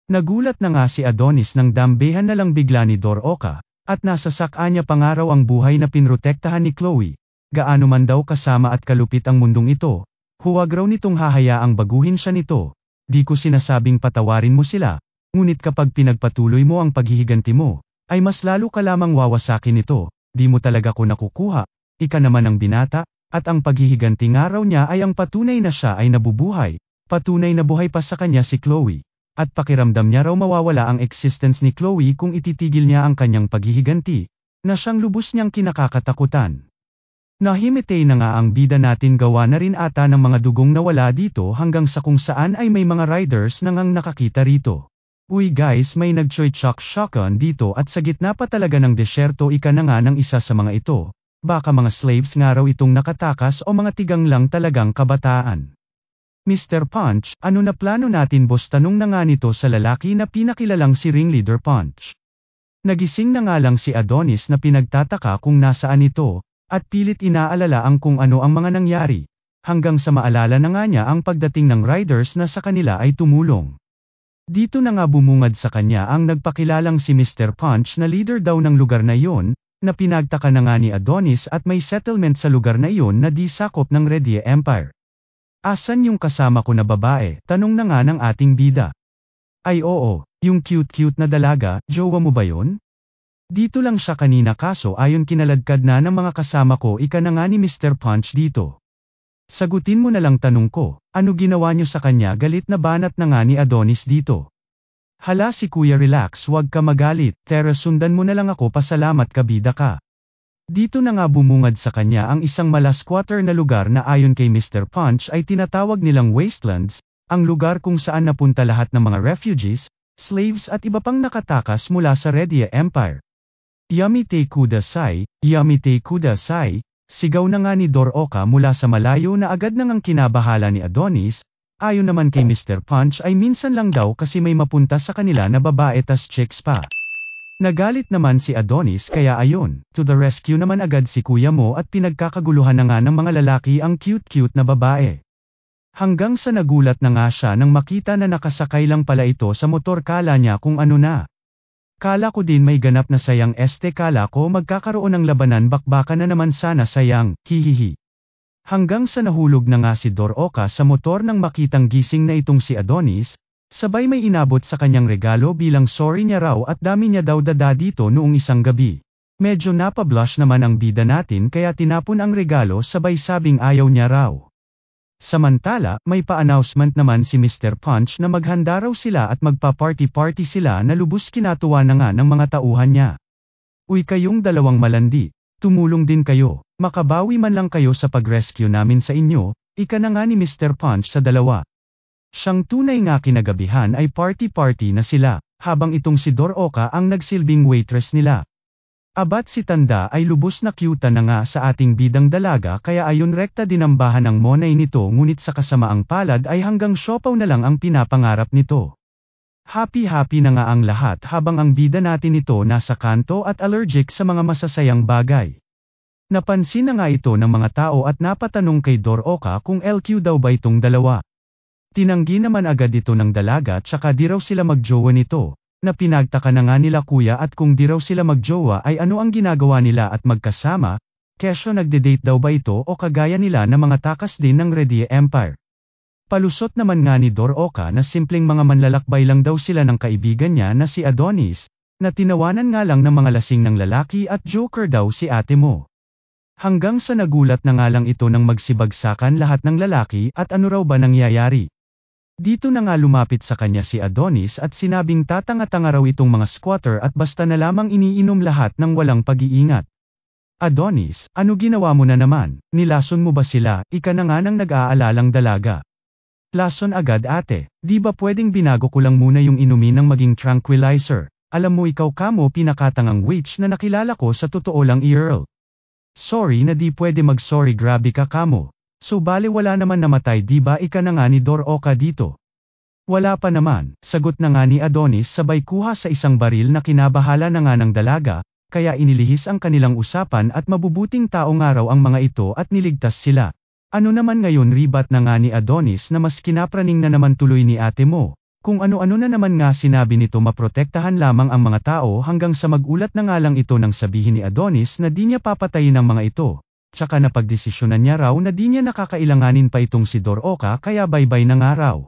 Nagulat na nga si Adonis nang dambehan na lang bigla ni Doroka, at nasasaka niya pa nga raw ang buhay na pinrotektahan ni Chloe. Gaano man daw kasama at kalupit ang mundong ito, huwag raw nitong hahayaang baguhin siya nito. Di ko sinasabing patawarin mo sila, ngunit kapag pinagpatuloy mo ang paghihiganti mo, ay mas lalo ka lamang wawasakin nito, di mo talaga ko nakukuha, ika naman ang binata. At ang paghihiganti nga raw niya ay ang patunay na siya ay nabubuhay, patunay na buhay pa sa kanya si Chloe, at pakiramdam niya raw mawawala ang existence ni Chloe kung ititigil niya ang kanyang paghihiganti, na siyang lubos niyang kinakakatakutan. Nahimitay na nga ang bida natin, gawa na rin ata ng mga dugong nawala dito hanggang sa kung saan ay may mga riders na ngang nakakita rito. Uy guys, may nag-choy-chok shotgun dito at sa gitna pa talaga ng desyerto, ika na nga ng isa sa mga ito. Baka mga slaves nga raw itong nakatakas o mga tigang lang talagang kabataan. Mr. Punch, ano na plano natin boss? Tanong na nga nito sa lalaki na pinakilalang si Ringleader Punch. Nagising na nga lang si Adonis na pinagtataka kung nasaan ito, at pilit inaalala ang kung ano ang mga nangyari, hanggang sa maalala na nga niya ang pagdating ng riders na sa kanila ay tumulong. Dito na nga bumungad sa kanya ang nagpakilalang si Mr. Punch na leader daw ng lugar na iyon, na pinagtaka na nga ni Adonis at may settlement sa lugar na iyon na di sakop ng Redie Empire. Asan yung kasama ko na babae? Tanong na nga ng ating bida. Ay oo, yung cute-cute na dalaga, jowa mo ba yun? Dito lang siya kanina, kaso ayon kinaladkad na ng mga kasama ko, ika na nga ni Mr. Punch dito. Sagutin mo na lang tanong ko, ano ginawa niyo sa kanya? Galit na banat na nga ni Adonis dito. Hala si kuya, relax, wag ka magalit, tara sundan mo na lang ako, pasalamat ka bida ka. Dito na nga bumungad sa kanya ang isang malasquatter na lugar na ayon kay Mr. Punch ay tinatawag nilang wastelands, ang lugar kung saan napunta lahat ng mga refugees, slaves at iba pang nakatakas mula sa Redie Empire. Yamite kudasai, yamite kudasai, sigaw na nga ni Doroka mula sa malayo na agad nang kinabahala ni Adonis. Ayon naman kay Mr. Punch ay minsan lang daw kasi may mapunta sa kanila na babae tas chicks pa. Nagalit naman si Adonis kaya ayon, to the rescue naman agad si kuya mo at pinagkakaguluhan na nga ng mga lalaki ang cute-cute na babae. Hanggang sa nagulat na nga siya nang makita na nakasakay lang pala ito sa motor, kala niya kung ano na. Kala ko din may ganap na sayang, kala ko magkakaroon ng labanan, bakbaka na naman sana, sayang, hihihi. Hanggang sa nahulog na nga si Doroka sa motor nang makitang gising na itong si Adonis, Sabay may inabot sa kanyang regalo bilang sorry niya raw at dami niya daw dada dito noong isang gabi. Medyo napablush naman ang bida natin kaya tinapon ang regalo sabay sabing ayaw niya raw. Samantala, may pa-announcement naman si Mr. Punch na maghanda raw sila at magpa-party-party sila na lubos kinatuwa na nga ng mga tauhan niya. Uy kayong dalawang malandi, tumulong din kayo, makabawi man lang kayo sa pag-rescue namin sa inyo, ika na nga ni Mr. Punch sa dalawa. Siyang tunay nga kinagabihan ay party-party na sila, habang itong si Doroka ang nagsilbing waitress nila. Abat si Tanda ay lubos na cute na nga sa ating bidang dalaga kaya ayon rekta dinambahan ang monay nito ngunit sa kasamaang palad ay hanggang siopaw na lang ang pinapangarap nito. Happy-happy na nga ang lahat habang ang bida natin ito nasa kanto at allergic sa mga masasayang bagay. Napansin na nga ito ng mga tao at napatanong kay Doroka kung LQ daw ba itong dalawa. Tinanggi naman agad ito ng dalaga tsaka di raw sila magjowa nito. Na pinagtaka na nga nila kuya at kung di raw sila magjowa ay ano ang ginagawa nila at magkasama, kesyo nagde-date daw ba ito o kagaya nila na mga takas din ng Redie Empire. Palusot naman nga ni Doroka na simpleng mga manlalakbay lang daw sila ng kaibigan niya na si Adonis, na tinawanan nga lang ng mga lasing ng lalaki at joker daw si ate mo. Hanggang sa nagulat na nga lang ito nang magsibagsakan lahat ng lalaki at ano raw ba nangyayari. Dito na nga lumapit sa kanya si Adonis at sinabing tatanga-tanga raw itong mga squatter at basta na lamang iniinom lahat ng walang pag-iingat. Adonis, ano ginawa mo na naman? Nilason mo ba sila? Ika na nga nang nag-aalalang dalaga. Lason agad ate, di ba pwedeng binago ko lang muna yung inumin ng maging tranquilizer? Alam mo ikaw kamo pinakatangang witch na nakilala ko sa totoo lang Earl. Sorry na di pwede mag-sorry grabe ka kamo. So bale wala naman namatay di ba ika na nga ni Doroka dito? Wala pa naman, sagot na nga ni Adonis sabay kuha sa isang baril na kinabahala na nga ng dalaga, kaya inilihis ang kanilang usapan at mabubuting tao nga raw ang mga ito at niligtas sila. Ano naman ngayon ribat na nga ni Adonis na mas kinapraning na naman tuloy ni ate mo, kung ano-ano na naman nga sinabi nito maprotektahan lamang ang mga tao hanggang sa magulat na nga lang ito nang sabihin ni Adonis na di niya papatayin ang mga ito. Tsaka napagdesisyonan niya raw na di niya nakakailanganin pa itong si Doroka kaya bye-bye na nga raw.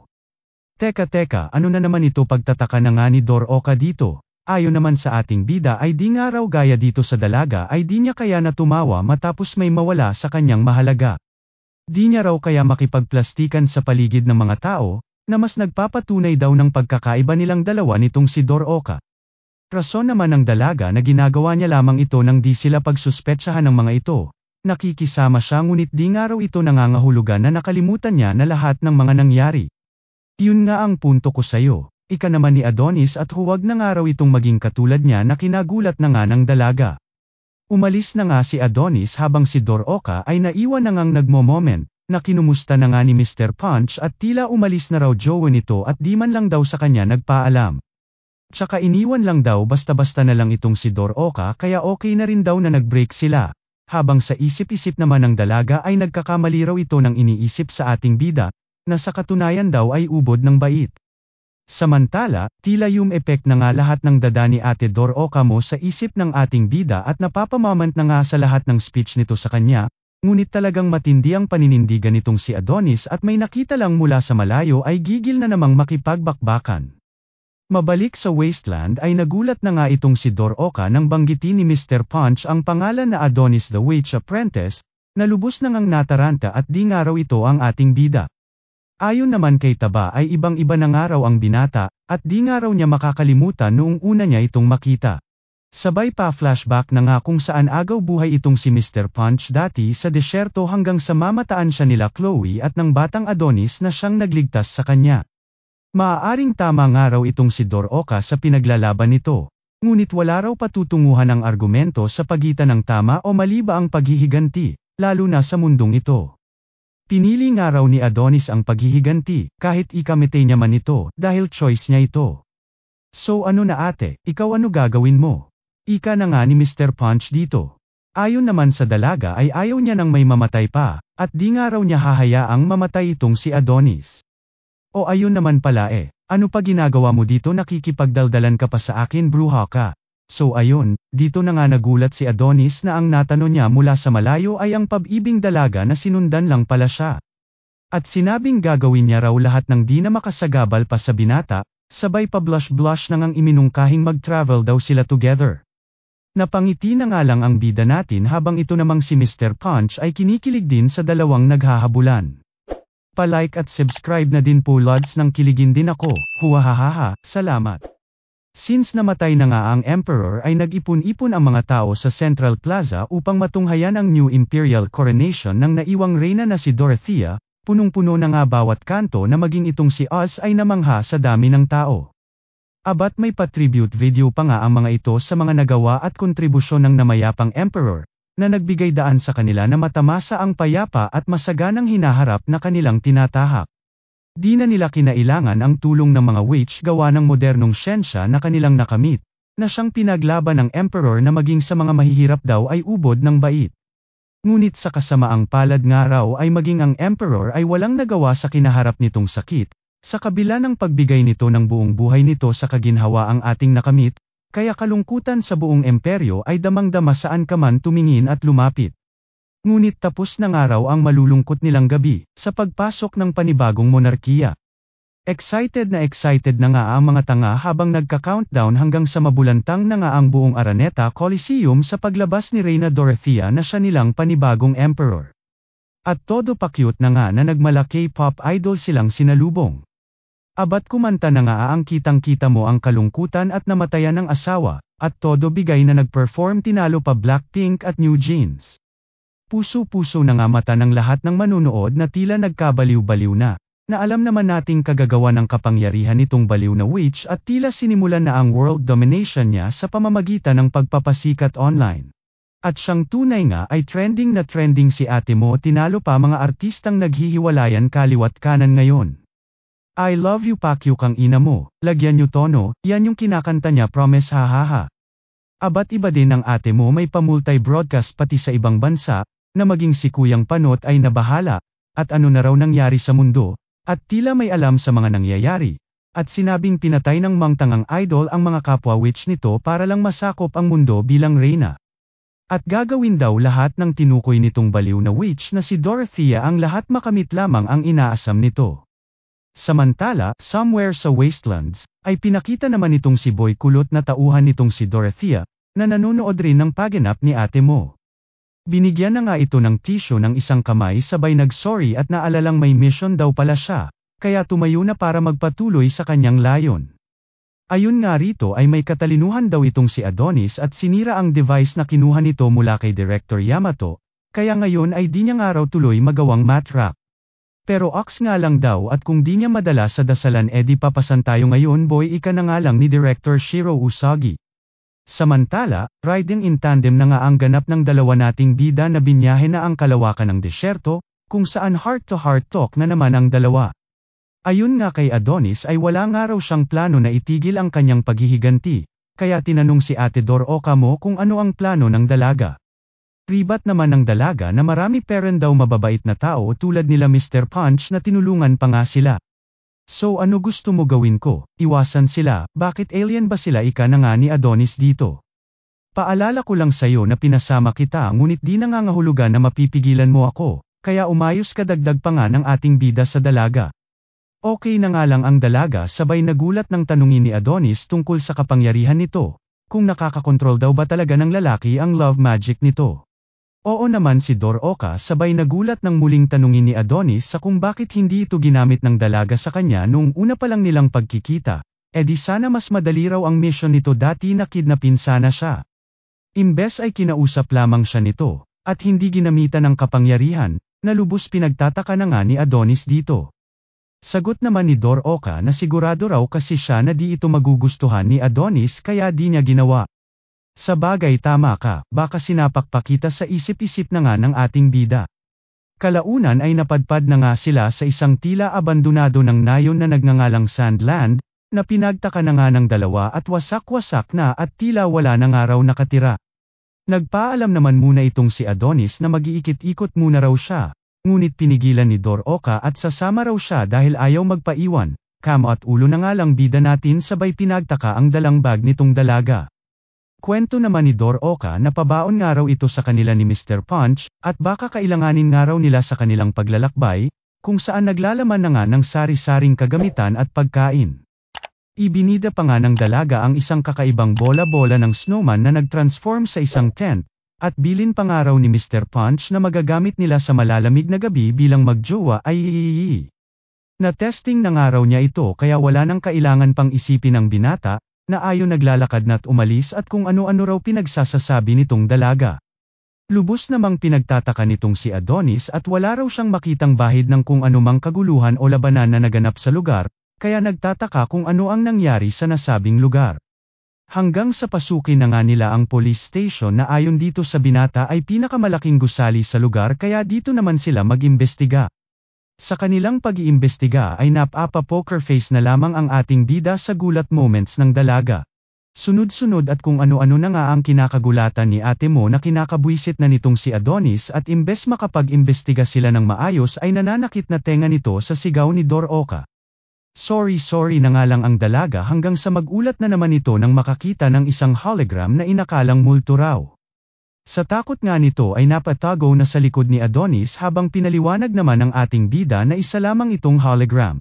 Teka, ano na naman ito pagtataka na nga ni Doroka dito? Ayon naman sa ating bida ay di nga raw gaya dito sa dalaga ay di niya kaya na tumawa matapos may mawala sa kanyang mahalaga. Di niya raw kaya makipagplastikan sa paligid ng mga tao, na mas nagpapatunay daw ng pagkakaiba nilang dalawa nitong si Doroka. Rason naman ng dalaga na ginagawa niya lamang ito nang di sila pagsuspetsahan ng mga ito. Nakikisama siya ngunit di nga raw ito nangangahulugan na nakalimutan niya na lahat ng mga nangyari. Yun nga ang punto ko sayo, ika naman ni Adonis at huwag na nga raw itong maging katulad niya na kinagulat na nga ng dalaga. Umalis na nga si Adonis habang si Doroka ay naiwan na ngang nagmo-moment, na kinumusta na nga ni Mr. Punch at tila umalis na raw jowa nito at di man lang daw sa kanya nagpaalam. Tsaka iniwan lang daw basta-basta na lang itong si Doroka kaya okay na rin daw na nag-break sila. Habang sa isip-isip naman ng dalaga ay nagkakamali raw ito ng iniisip sa ating bida, na sa katunayan daw ay ubod ng bait. Samantala, tila yung effect na nga lahat ng dada ni Ate Doroka mo sa isip ng ating bida at napapamamant na nga sa lahat ng speech nito sa kanya, ngunit talagang matindi ang paninindigan nitong si Adonis at may nakita lang mula sa malayo ay gigil na namang makipagbakbakan. Mabalik sa wasteland ay nagulat na nga itong si Doroka nang banggitin ni Mr. Punch ang pangalan na Adonis the Witch Apprentice, na lubos na ngang nataranta at di nga raw ito ang ating bida. Ayon naman kay Taba ay ibang-iba na nga raw ang binata, at di nga raw niya makakalimutan noong una niya itong makita. Sabay pa flashback na nga kung saan agaw buhay itong si Mr. Punch dati sa desyerto hanggang sa mamataan siya nila Chloe at ng batang Adonis na siyang nagligtas sa kanya. Maaaring tama nga raw itong si Doroka sa pinaglalaban nito, ngunit wala raw patutunguhan ang argumento sa pagitan ng tama o mali ba ang paghihiganti, lalo na sa mundong ito. Pinili nga raw ni Adonis ang paghihiganti, kahit ikamete niya man ito, dahil choice niya ito. So ano na ate, ikaw ano gagawin mo? Ika na nga ni Mr. Punch dito. Ayon naman sa dalaga ay ayaw niya nang may mamatay pa, at di nga raw niya hahayaang mamatay itong si Adonis. O ayun naman pala ano pa ginagawa mo dito nakikipagdaldalan ka pa sa akin bruha ka? So ayun, dito na nga nagulat si Adonis na ang natanong niya mula sa malayo ay ang pag-ibing dalaga na sinundan lang pala siya. At sinabing gagawin niya raw lahat ng di na makasagabal pa sa binata, sabay pa blush-blush nang ang iminungkahing mag-travel daw sila together. Napangiti na nga lang ang bida natin habang ito namang si Mr. Punch ay kinikilig din sa dalawang naghahabulan. Pa-like at subscribe na din po lods nang kiligin din ako, huwahahaha, salamat. Since namatay na nga ang Emperor ay nag-ipon-ipon ang mga tao sa Central Plaza upang matunghayan ang new imperial coronation ng naiwang reyna na si Dorothea. Punong-puno na nga bawat kanto na maging itong si Oz ay namangha sa dami ng tao. Abat may pa-tribute video pa nga ang mga ito sa mga nagawa at kontribusyon ng namayapang Emperor, na nagbigay daan sa kanila na matamasa ang payapa at masaganang hinaharap na kanilang tinatahak. Di na nila kinailangan ang tulong ng mga witch gawa ng modernong siyensya na kanilang nakamit, na siyang pinaglaban ng Emperor na maging sa mga mahihirap daw ay ubod ng bait. Ngunit sa kasamaang palad nga raw ay maging ang Emperor ay walang nagawa sa kinaharap nitong sakit, sa kabila ng pagbigay nito ng buong buhay nito sa kaginhawaang ating nakamit, kaya kalungkutan sa buong imperyo ay damang-dama saan ka man tumingin at lumapit. Ngunit tapos na nga raw ang malulungkot nilang gabi, sa pagpasok ng panibagong monarkiya. Excited na nga ang mga tanga habang nagka-countdown hanggang sa mabulantang na nga ang buong Araneta Coliseum sa paglabas ni Reyna Dorothea na siya nilang panibagong emperor. At todo pa-cute na nga na nagmala K-pop idol silang sinalubong. Abat kumanta na nga ang kitang-kita mo ang kalungkutan at namatayan ng asawa, at todo bigay na nag-perform tinalo pa Blackpink at New Jeans. Puso-puso na nga mata ng lahat ng manunood na tila nagkabaliw-baliw na alam naman nating kagagawa ng kapangyarihan nitong baliw na witch at tila sinimulan na ang world domination niya sa pamamagitan ng pagpapasikat online. At siyang tunay nga ay trending na trending si ate mo tinalo pa mga artistang naghihiwalayan kaliwat kanan ngayon. I love you Pacquiao kang ina mo, lagyan nyo tono, yan yung kinakanta niya promise hahaha. Abat iba din ang ate mo may pamulti-broadcast pati sa ibang bansa, na maging si Kuyang Panot ay nabahala, at ano na raw nangyari sa mundo. At tila may alam sa mga nangyayari, at sinabing pinatay ng mangtangang idol ang mga kapwa witch nito para lang masakop ang mundo bilang reyna. At gagawin daw lahat ng tinukoy nitong baliw na witch na si Dorothea ang lahat makamit lamang ang inaasam nito. Samantala, somewhere sa wastelands, ay pinakita naman itong si Boy Kulot na tauhan nitong si Dorothea, na nanonood rin ng paganap ni ate mo. Binigyan na nga ito ng tissue ng isang kamay sabay nag-sorry at naalalang may mission daw pala siya, kaya tumayo na para magpatuloy sa kanyang layon. Ayun nga rito ay may katalinuhan daw itong si Adonis at sinira ang device na kinuha nito mula kay Director Yamato, kaya ngayon ay di niya nga raw tuloy magawang matrack. Pero ox nga lang daw at kung di niya madala sa dasalan edi papasan tayo ngayon boy ika na nga lang ni Director Shiro Usagi. Samantala, riding in tandem na nga ang ganap ng dalawa nating bida na binyahe na ang kalawakan ng desyerto, kung saan heart-to-heart talk na naman ang dalawa. Ayun nga kay Adonis ay wala nga raw siyang plano na itigil ang kanyang paghihiganti, kaya tinanong si Ate Doroka mo kung ano ang plano ng dalaga. Ribat naman ng dalaga na marami peren daw mababait na tao tulad nila Mr. Punch na tinulungan pa nga sila. So ano gusto mo gawin ko? Iwasan sila, bakit alien ba sila ika na nga ni Adonis dito? Paalala ko lang sayo na pinasama kita ngunit di nangangahulugan na mapipigilan mo ako, kaya umayos ka dagdag pa nga ng ating bida sa dalaga. Okay na nga lang ang dalaga sabay nagulat ng tanungin ni Adonis tungkol sa kapangyarihan nito, kung nakakakontrol daw ba talaga ng lalaki ang love magic nito. Oo naman si Doroka sabay nagulat ng muling tanungin ni Adonis sa kung bakit hindi ito ginamit ng dalaga sa kanya nung una pa lang nilang pagkikita, di sana mas madali raw ang mission nito dati na kidnapin sana siya. Imbes ay kinausap lamang siya nito, at hindi ginamitan ng kapangyarihan, na lubos pinagtataka na nga ni Adonis dito. Sagot naman ni Doroka na sigurado raw kasi siya na di ito magugustuhan ni Adonis kaya di niya ginawa. Sa bagay tama ka, baka sinapak pa kita sa isip-isip na nga ng ating bida. Kalaunan ay napadpad na nga sila sa isang tila abandonado ng nayon na nagngangalang Sandland, na pinagtaka na nga ng dalawa at wasak-wasak na at tila wala na nga raw nakatira. Nagpaalam naman muna itong si Adonis na mag-iikot-ikot muna raw siya, ngunit pinigilan ni Doroka at sasama raw siya dahil ayaw magpaiwan, kamo at ulo na nga lang bida natin sabay pinagtaka ang dalang bag nitong dalaga. Kwento naman ni Doroka na pabaon nga raw ito sa kanila ni Mr. Punch, at baka kailanganin nga raw nila sa kanilang paglalakbay, kung saan naglalaman na nga ng sari-saring kagamitan at pagkain. Ibinida pa nga ng dalaga ang isang kakaibang bola-bola ng snowman na nag-transform sa isang tent, at bilin pa nga raw ni Mr. Punch na magagamit nila sa malalamig na gabi bilang magjowa ay na-testing na nga raw niya ito kaya wala nang kailangan pang isipin ng binata, na ayon naglalakad na't umalis at kung ano-ano raw pinagsasasabi nitong dalaga. Lubos namang pinagtataka nitong si Adonis at wala raw siyang makitang bahid ng kung anumang kaguluhan o labanan na naganap sa lugar, kaya nagtataka kung ano ang nangyari sa nasabing lugar. Hanggang sa pasukin na nga nila ang police station na ayon dito sa binata ay pinakamalaking gusali sa lugar kaya dito naman sila mag-imbestiga. Sa kanilang pag-iimbestiga ay napapa-poker face na lamang ang ating bida sa gulat moments ng dalaga. Sunod-sunod at kung ano-ano na nga ang kinakagulatan ni ate mo na kinakabwisit na nitong si Adonis at imbes makapag-imbestiga sila ng maayos ay nananakit na tenga nito sa sigaw ni Doroka. Sorry na nga lang ang dalaga hanggang sa magulat na naman ito nang makakita ng isang hologram na inakalang multo raw. Sa takot nga nito ay napatago na sa likod ni Adonis habang pinaliwanag naman ng ating bida na isa lamang itong hologram.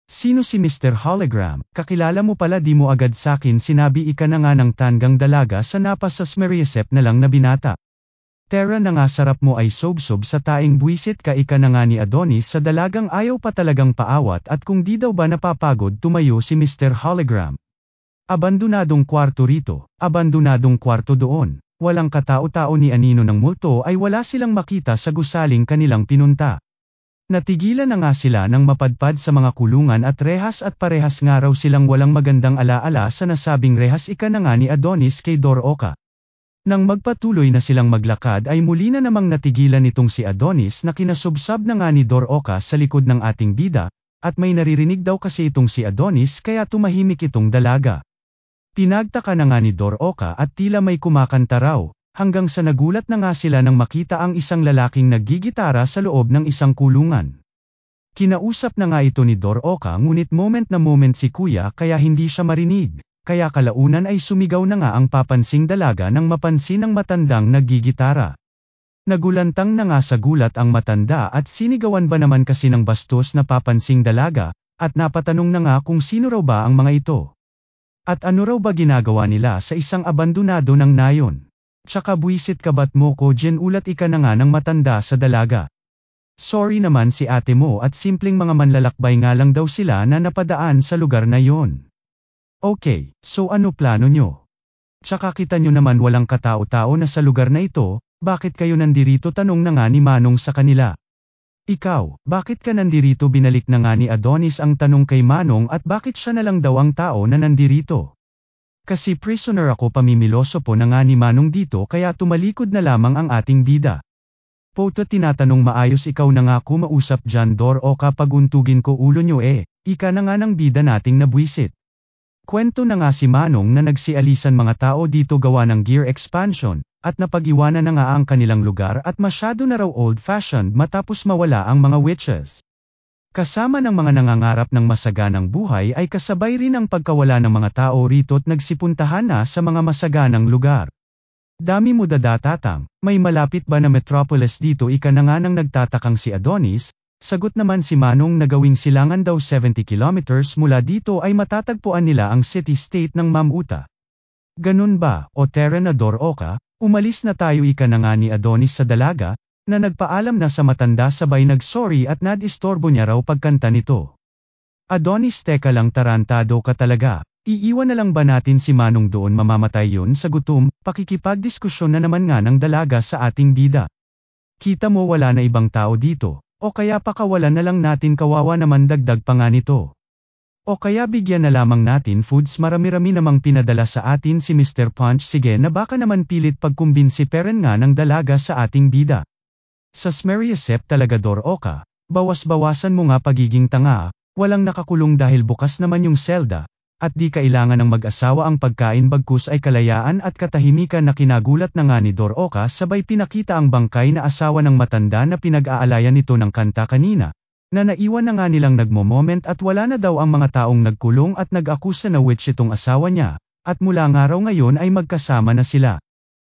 Sino si Mr. Hologram? Kakilala mo pala di mo agad sakin sinabi ika na nga ng tanggang dalaga sa napasasmeriasep na lang na binata. Tera na nga sarap mo ay sobsob sa taing buwisit ka ika na nga ni Adonis sa dalagang ayaw pa talagang paawat at kung di daw ba napapagod tumayo si Mr. Hologram. Abandonadong kwarto rito, abandonadong kwarto doon. Walang katao-tao ni anino ng multo ay wala silang makita sa gusaling kanilang pinunta. Natigilan na nga sila nang mapadpad sa mga kulungan at rehas at parehas nga raw silang walang magandang alaala sa nasabing rehas ika na nga ni Adonis kay Doroka. Nang magpatuloy na silang maglakad ay muli na namang natigilan nitong si Adonis na kinasubsab na nga ni Doroka sa likod ng ating bida, at may naririnig daw kasi itong si Adonis kaya tumahimik itong dalaga. Pinagtaka na nga ni Doroka at tila may kumakanta raw, hanggang sa nagulat na nga sila nang makita ang isang lalaking naggigitara sa loob ng isang kulungan. Kinausap na nga ito ni Doroka ngunit moment na moment si kuya kaya hindi siya marinig, kaya kalaunan ay sumigaw na nga ang papansing dalaga nang mapansin ang matandang naggigitara. Nagulantang na nga sa gulat ang matanda at sinigawan ba naman kasi ng bastos na papansing dalaga, at napatanong na nga kung sino raw ba ang mga ito. At ano raw ba ginagawa nila sa isang abandonado ng nayon? Tsaka buwisit ka ba't mo ko dyan ulat ika na nga ng matanda sa dalaga. Sorry naman si ate mo at simpleng mga manlalakbay nga lang daw sila na napadaan sa lugar na yon. Okay, so ano plano nyo? Tsaka kita nyo naman walang katao-tao na sa lugar na ito, bakit kayo nandirito tanong na nga ni Manong sa kanila. Ikaw, bakit ka nandirito binalik na nga ni Adonis ang tanong kay Manong at bakit siya na lang daw ang tao na nandirito? Kasi prisoner ako pamimiloso po na nga ni Manong dito kaya tumalikod na lamang ang ating bida. Poto tinatanong maayos ikaw na nga kumausap dyan Doroka paguntugin ko ulo nyo ika na nga ng bida nating nabwisit. Kwento na nga si Manong na nagsialisan mga tao dito gawa ng gear expansion, at napag-iwanan na nga ang kanilang lugar at masyado na raw old-fashioned matapos mawala ang mga witches. Kasama ng mga nangangarap ng masaganang buhay ay kasabay rin ang pagkawala ng mga tao rito at nagsipuntahan na sa mga masaganang lugar. Dami mo dadatatang, may malapit ba na metropolis dito ika na nga nang nagtatakang si Adonis? Sagot naman si Manong na gawing silangan daw 70 kilometers mula dito ay matatagpuan nila ang city-state ng Mamuta. Ganun ba, o Terra na Doroka? Umalis na tayo ika na nga ni Adonis sa dalaga, na nagpaalam na sa matanda sabay nag-sorry at nadistorbo niya raw pagkanta nito. Adonis teka lang tarantado ka talaga, iiwan na lang ba natin si Manong doon mamamatay yun sa gutom, pakikipagdiskusyon na naman nga ng dalaga sa ating bida. Kita mo wala na ibang tao dito, o kaya pakawalan na lang natin kawawa naman dagdag pa nga nito. O kaya bigyan na lamang natin foods marami-rami namang pinadala sa atin si Mr. Punch sige na baka naman pilit pagkumbinsi peren nga ng dalaga sa ating bida. Sa smeriasep talaga Doroka, bawas-bawasan mo nga pagiging tanga, walang nakakulong dahil bukas naman yung selda, at di kailangan ng mag-asawa ang pagkain bagkus ay kalayaan at katahimikan na kinagulat na nga ni Doroka sabay pinakita ang bangkay na asawa ng matanda na pinag-aalayan nito ng kanta kanina. Na naiwan na nga nilang nagmo-moment at wala na daw ang mga taong nagkulong at nag-akusa na witch itong asawa niya, at mula nga raw ngayon ay magkasama na sila.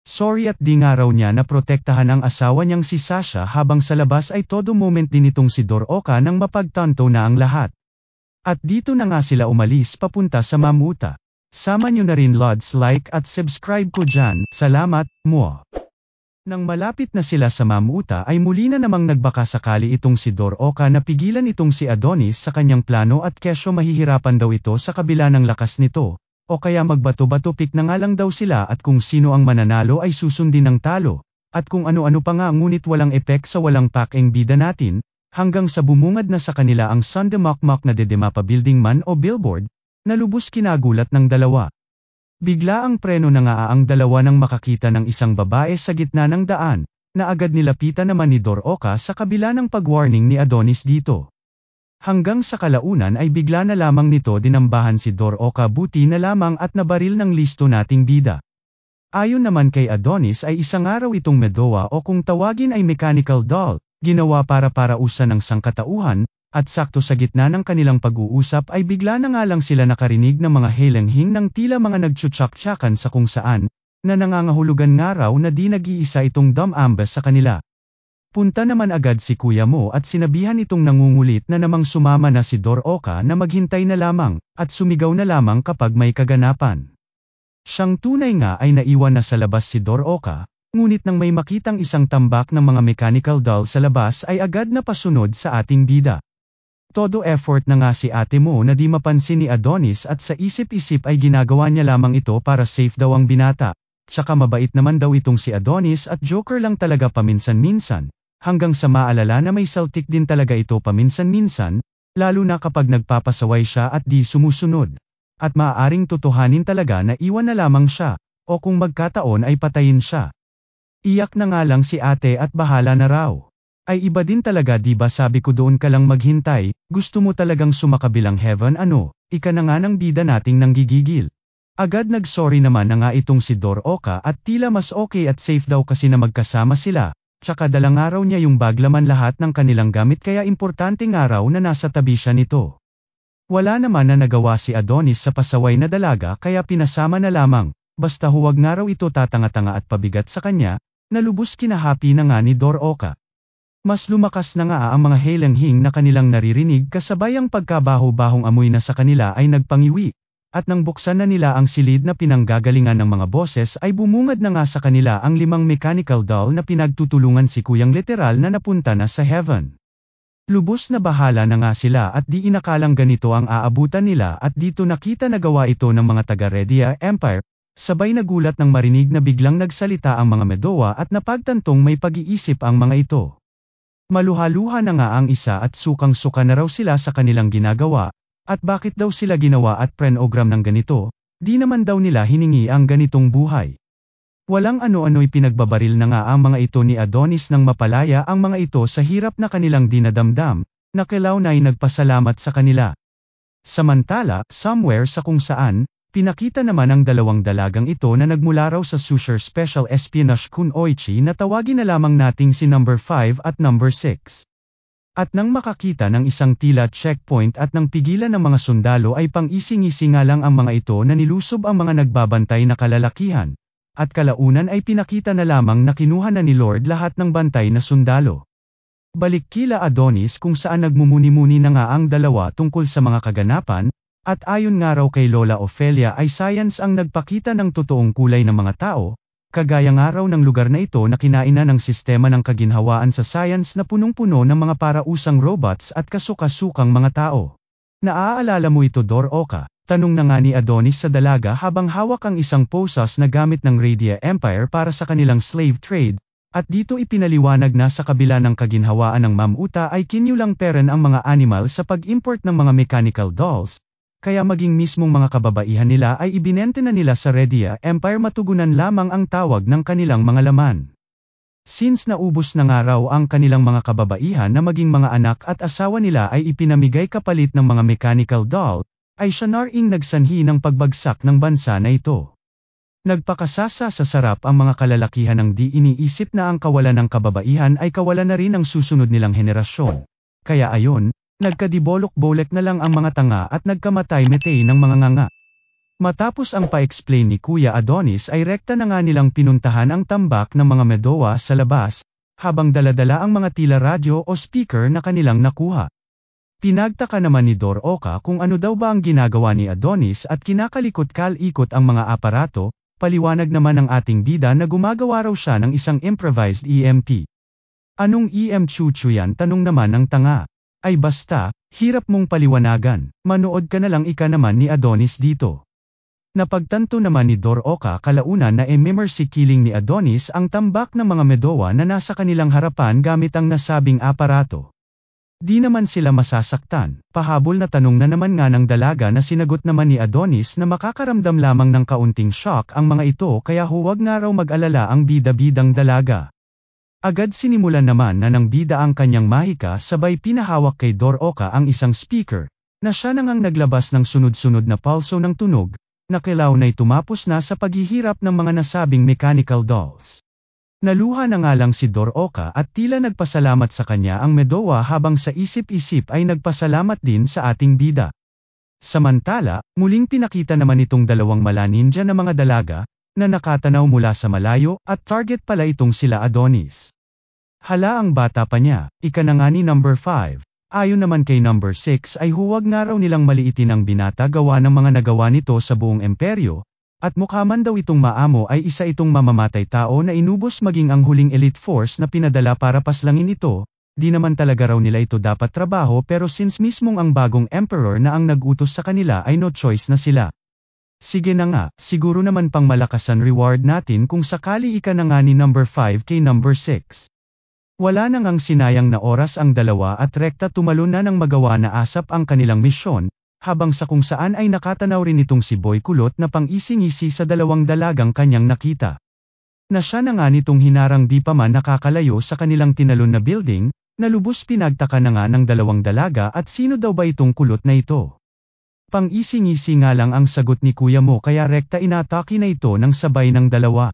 Sorry at di nga raw niya na protektahan ang asawa niyang si Sasha habang sa labas ay todo moment din itong si Doroka nang mapagtanto na ang lahat. At dito na nga sila umalis papunta sa Mamuta. Sama nyo na rin Lods like at subscribe ko dyan, salamat, mo. Nang malapit na sila sa Mamuta ay muli na namang nagbakasakali itong si Doroka na pigilan itong si Adonis sa kanyang plano at kesyo mahihirapan daw ito sa kabila ng lakas nito. O kaya magbato-bato-pik na nga lang daw sila at kung sino ang mananalo ay susundin ng talo, at kung ano-ano pa nga ngunit walang epek sa walang pakeng bida natin, hanggang sa bumungad na sa kanila ang Sundamakmak na Dedemapa building man o billboard, na lubos kinagulat ng dalawa. Bigla ang preno na nga ang dalawa nang makakita ng isang babae sa gitna ng daan, na agad nilapitan naman ni Doroka sa kabila ng pag-warning ni Adonis dito. Hanggang sa kalaunan ay bigla na lamang nito dinambahan si Doroka buti na lamang at nabaril ng listo nating bida. Ayon naman kay Adonis ay isang araw itong Medowa o kung tawagin ay mechanical doll, ginawa para parausan ng sangkatauhan, at sakto sa gitna ng kanilang pag-uusap ay bigla na nga lang sila nakarinig ng mga helenghing ng tila mga nagtsutsyak-tsyakan sa kung saan, na nangangahulugan nga raw na di nag-iisa itong dumambas sa kanila. Punta naman agad si Kuya Mo at sinabihan itong nangungulit na namang sumama na si Doroka na maghintay na lamang, at sumigaw na lamang kapag may kaganapan. Siyang tunay nga ay naiwan na sa labas si Doroka, ngunit nang may makitang isang tambak ng mga mechanical doll sa labas ay agad na pasunod sa ating bida. Todo effort na nga si Ate Mo na di mapansin ni Adonis at sa isip-isip ay ginagawa niya lamang ito para safe daw ang binata, tsaka mabait naman daw itong si Adonis at joker lang talaga paminsan-minsan. Hanggang sa maalala na may saltik din talaga ito paminsan-minsan, lalo na kapag nagpapasaway siya at di sumusunod. At maaaring totohanin talaga na iwan na lamang siya, o kung magkataon ay patayin siya. Iyak na nga lang si ate at bahala na raw. Ay iba din talaga di ba sabi ko doon ka lang maghintay, gusto mo talagang sumakabilang heaven ano, ika na nga ng bida nating nanggigigil. Agad nag-sorry naman na nga itong si Doroka at tila mas okay at safe daw kasi na magkasama sila. Tsaka dalang araw niya yung bag laman lahat ng kanilang gamit kaya importanteng araw na nasa tabi siya nito. Wala naman na nagawa si Adonis sa pasaway na dalaga kaya pinasama na lamang, basta huwag nga raw ito tatanga-tanga at pabigat sa kanya, na lubos kinahapi na nga ni Doroka. Mas lumakas na nga ang mga helenghing na kanilang naririnig kasabay ang pagkabaho-bahong amoy na sa kanila ay nagpangiwi. At nang buksan na nila ang silid na pinanggagalingan ng mga boses ay bumungad na nga sa kanila ang 5 mechanical doll na pinagtutulungan si Kuyang literal na napunta na sa heaven. Lubos na bahala na nga sila at di inakalang ganito ang aabutan nila at dito nakita na gawa ito ng mga taga-Redia Empire, sabay nagulat nang marinig na biglang nagsalita ang mga Medowa at napagtantong may pag-iisip ang mga ito. Maluhaluha na nga ang isa at sukang-suka na raw sila sa kanilang ginagawa. At bakit daw sila ginawa at prenogram ng ganito, di naman daw nila hiningi ang ganitong buhay. Walang ano-ano'y pinagbabaril na nga ang mga ito ni Adonis nang mapalaya ang mga ito sa hirap na kanilang dinadamdam, na Kelaunay nagpasalamat sa kanila. Samantala, somewhere sa kung saan, pinakita naman ang dalawang dalagang ito na nagmula raw sa Susher Special Espionage Kunoichi na tawagin na lamang nating si number 5 at number 6. At nang makakita ng isang tila checkpoint at nang pigilan ng mga sundalo ay pang-ising-isi nga lang ang mga ito na nilusob ang mga nagbabantay na kalalakihan. At kalaunan ay pinakita na lamang na kinuha na ni Lord lahat ng bantay na sundalo. Balik kila Adonis kung saan nagmumuni-muni na nga ang dalawa tungkol sa mga kaganapan, at ayon nga raw kay Lola Ofelia ay science ang nagpakita ng totoong kulay ng mga tao, kagaya nga raw ng lugar na ito na kinain na ng sistema ng kaginhawaan sa science na punong-puno ng mga parausang robots at kasukasukang mga tao. Naaalala mo ito Doroka? Tanong na nga ni Adonis sa dalaga habang hawak ang isang posas na gamit ng Redia Empire para sa kanilang slave trade, at dito ipinaliwanag na sa kabila ng kaginhawaan ng Mamuta ay kinulang peren ang mga animal sa pag-import ng mga mechanical dolls, kaya maging mismong mga kababaihan nila ay ibinente na nila sa Redia Empire matugunan lamang ang tawag ng kanilang mga laman. Since naubos na nga raw ang kanilang mga kababaihan na maging mga anak at asawa nila ay ipinamigay kapalit ng mga mechanical doll, ay siya na ring nagsanhi ng pagbagsak ng bansa na ito. Nagpakasasa sa sarap ang mga kalalakihan ng di iniisip na ang kawalan ng kababaihan ay kawalan na rin ang susunod nilang henerasyon. Kaya ayon, nagkadibolok-bolek na lang ang mga tanga at nagkamatay-metay ng mga nganga. Matapos ang pa-explain ni Kuya Adonis ay rekta na nga nilang pinuntahan ang tambak ng mga Medowa sa labas, habang daladala ang mga tila radyo o speaker na kanilang nakuha. Pinagtaka naman ni Dor Oka kung ano daw ba ang ginagawa ni Adonis at kinakalikot-kalikot ang mga aparato, paliwanag naman ng ating bida na gumagawa raw siya ng isang improvised EMP. Anong EM-chuchu yan? Tanong naman ng tanga. Ay basta, hirap mong paliwanagan, manood ka na lang ika naman ni Adonis dito. Napagtanto naman ni Dor Oka kalaunan na mercy killing ni Adonis ang tambak ng mga Medowa na nasa kanilang harapan gamit ang nasabing aparato. Di naman sila masasaktan, pahabol na tanong na naman nga ng dalaga na sinagot naman ni Adonis na makakaramdam lamang ng kaunting shock ang mga ito kaya huwag nga raw mag-alala ang bida-bidang dalaga. Agad sinimulan naman na ng bida ang kanyang mahika sabay pinahawak kay Dor Oka ang isang speaker, na siya nang naglabas ng sunod-sunod na pulso ng tunog, na kilaunay tumapos na sa paghihirap ng mga nasabing mechanical dolls. Naluha na nga lang si Dor Oka at tila nagpasalamat sa kanya ang Medowa habang sa isip-isip ay nagpasalamat din sa ating bida. Samantala, muling pinakita naman itong dalawang mala ninja na mga dalaga, na nakatanaw mula sa malayo at target pala itong sila Adonis. Hala ang bata pa niya, ika na nga ni number 5. Ayon naman kay number 6 ay huwag nga raw nilang maliitin ang binata gawa ng mga nagawa nito sa buong imperyo, at mukha man daw itong maamo ay isa itong mamamatay tao na inubos maging ang huling elite force na pinadala para paslangin ito, di naman talaga raw nila ito dapat trabaho pero since mismong ang bagong emperor na ang nag-utos sa kanila ay no choice na sila. Sige na nga, siguro naman pang malakasan reward natin kung sakali ika na nga ni number 5 kay number 6. Wala nang ang sinayang na oras ang dalawa at rekta tumalon na ng magawa na asap ang kanilang misyon, habang sa kung saan ay nakatanaw rin itong si Boy Kulot na pang-ising-isi sa dalawang dalagang kanyang nakita. Na siya na nga nitong hinarang di pa man nakakalayo sa kanilang tinalon na building, na lubos pinagtaka na nga ng dalawang dalaga at sino daw ba itong kulot na ito. Pang-ising-isi nga lang ang sagot ni kuya mo kaya rekta inatake na ito ng sabay ng dalawa.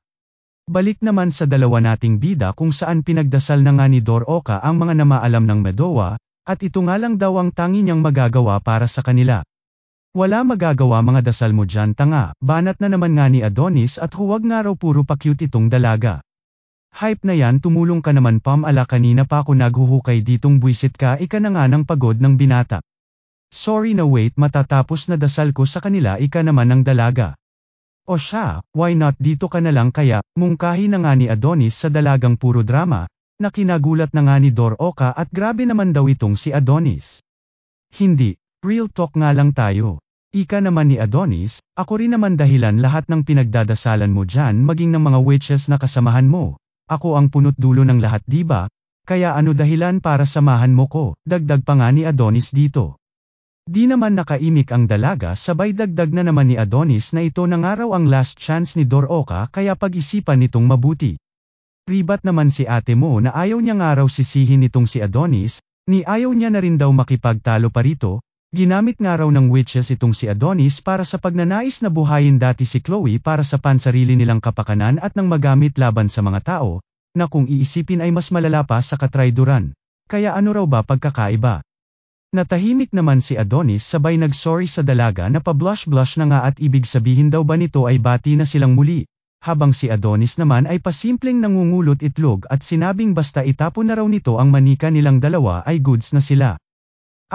Balik naman sa dalawa nating bida kung saan pinagdasal na nga ni Dor Oka ang mga namaalam ng Medowa, at ito nga lang daw ang tangi niyang magagawa para sa kanila. Wala magagawa mga dasal mo dyan tanga, banat na naman nga ni Adonis at huwag nga raw puro pa-cute itong dalaga. Hype na yan tumulong ka naman Pam ala kanina pa ako naghuhukay ditong buwisit ka ika na nga ng pagod ng binata. Sorry na wait matatapos na dasal ko sa kanila ika naman ng dalaga. O siya, why not dito ka na lang kaya, mungkahi na nga ni Adonis sa dalagang puro drama, na kinagulat na nga ni Dor Oka at grabe naman daw itong si Adonis. Hindi, real talk nga lang tayo. Ika naman ni Adonis, ako rin naman dahilan lahat ng pinagdadasalan mo dyan maging ng mga witches na kasamahan mo. Ako ang punot dulo ng lahat diba? Kaya ano dahilan para samahan mo ko, dagdag pa nga ni Adonis dito. Di naman nakaimik ang dalaga sabay dagdag na naman ni Adonis na ito na nga raw ang last chance ni Dor Oka kaya pag-isipan nitong mabuti. Ribat naman si ate mo na ayaw niya nga raw sisihin nitong si Adonis, ni ayaw niya na rin daw makipagtalo pa rito, ginamit nga raw ng witches itong si Adonis para sa pagnanais na buhayin dati si Chloe para sa pansarili nilang kapakanan at nang magamit laban sa mga tao, na kung iisipin ay mas malala pa sa katrayduran. Kaya ano raw ba pagkakaiba? Natahimik naman si Adonis sabay nag-sorry sa dalaga na pa-blush-blush na nga at ibig sabihin daw ba nito ay bati na silang muli, habang si Adonis naman ay pasimpleng nangungulot itlog at sinabing basta itapon na raw nito ang manika nilang dalawa ay goods na sila.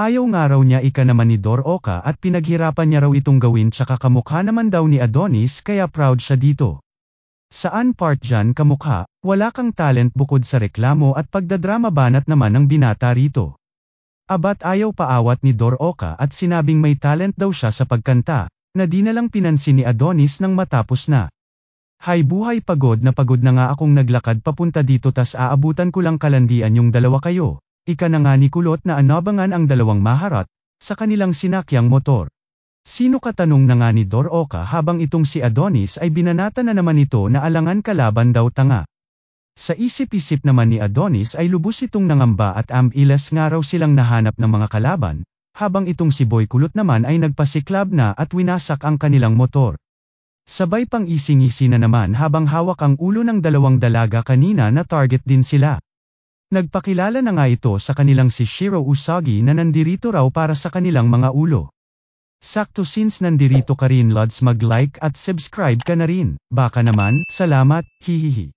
Ayaw nga raw niya ika naman ni Dor Oka at pinaghirapan niya raw itong gawin tsaka kamukha naman daw ni Adonis kaya proud siya dito. Saan part dyan kamukha, wala kang talent bukod sa reklamo at pagdadrama banat naman ng binata rito. Abat ayaw paawat ni Dor Oka at sinabing may talent daw siya sa pagkanta, na di na lang pinansin ni Adonis nang matapos na. Hay buhay pagod na nga akong naglakad papunta dito tas aabutan ko lang kalandian yung dalawa kayo, ika na nga ni Kulot na anabangan ang dalawang maharat, sa kanilang sinakyang motor. Sino katanong na nga ni Dor Oka habang itong si Adonis ay binanata na naman ito na alangan kalaban daw tanga. Sa isip-isip naman ni Adonis ay lubos itong nangamba at ambilas nga raw silang nahanap ng mga kalaban, habang itong si Boy Kulot naman ay nagpasiklab na at winasak ang kanilang motor. Sabay pang ising-isi na naman habang hawak ang ulo ng dalawang dalaga kanina na target din sila. Nagpakilala na nga ito sa kanilang si Shiro Usagi na nandirito raw para sa kanilang mga ulo. Sakto since nandirito ka rin Lods mag-like at subscribe ka na rin. Baka naman, salamat, hihihi.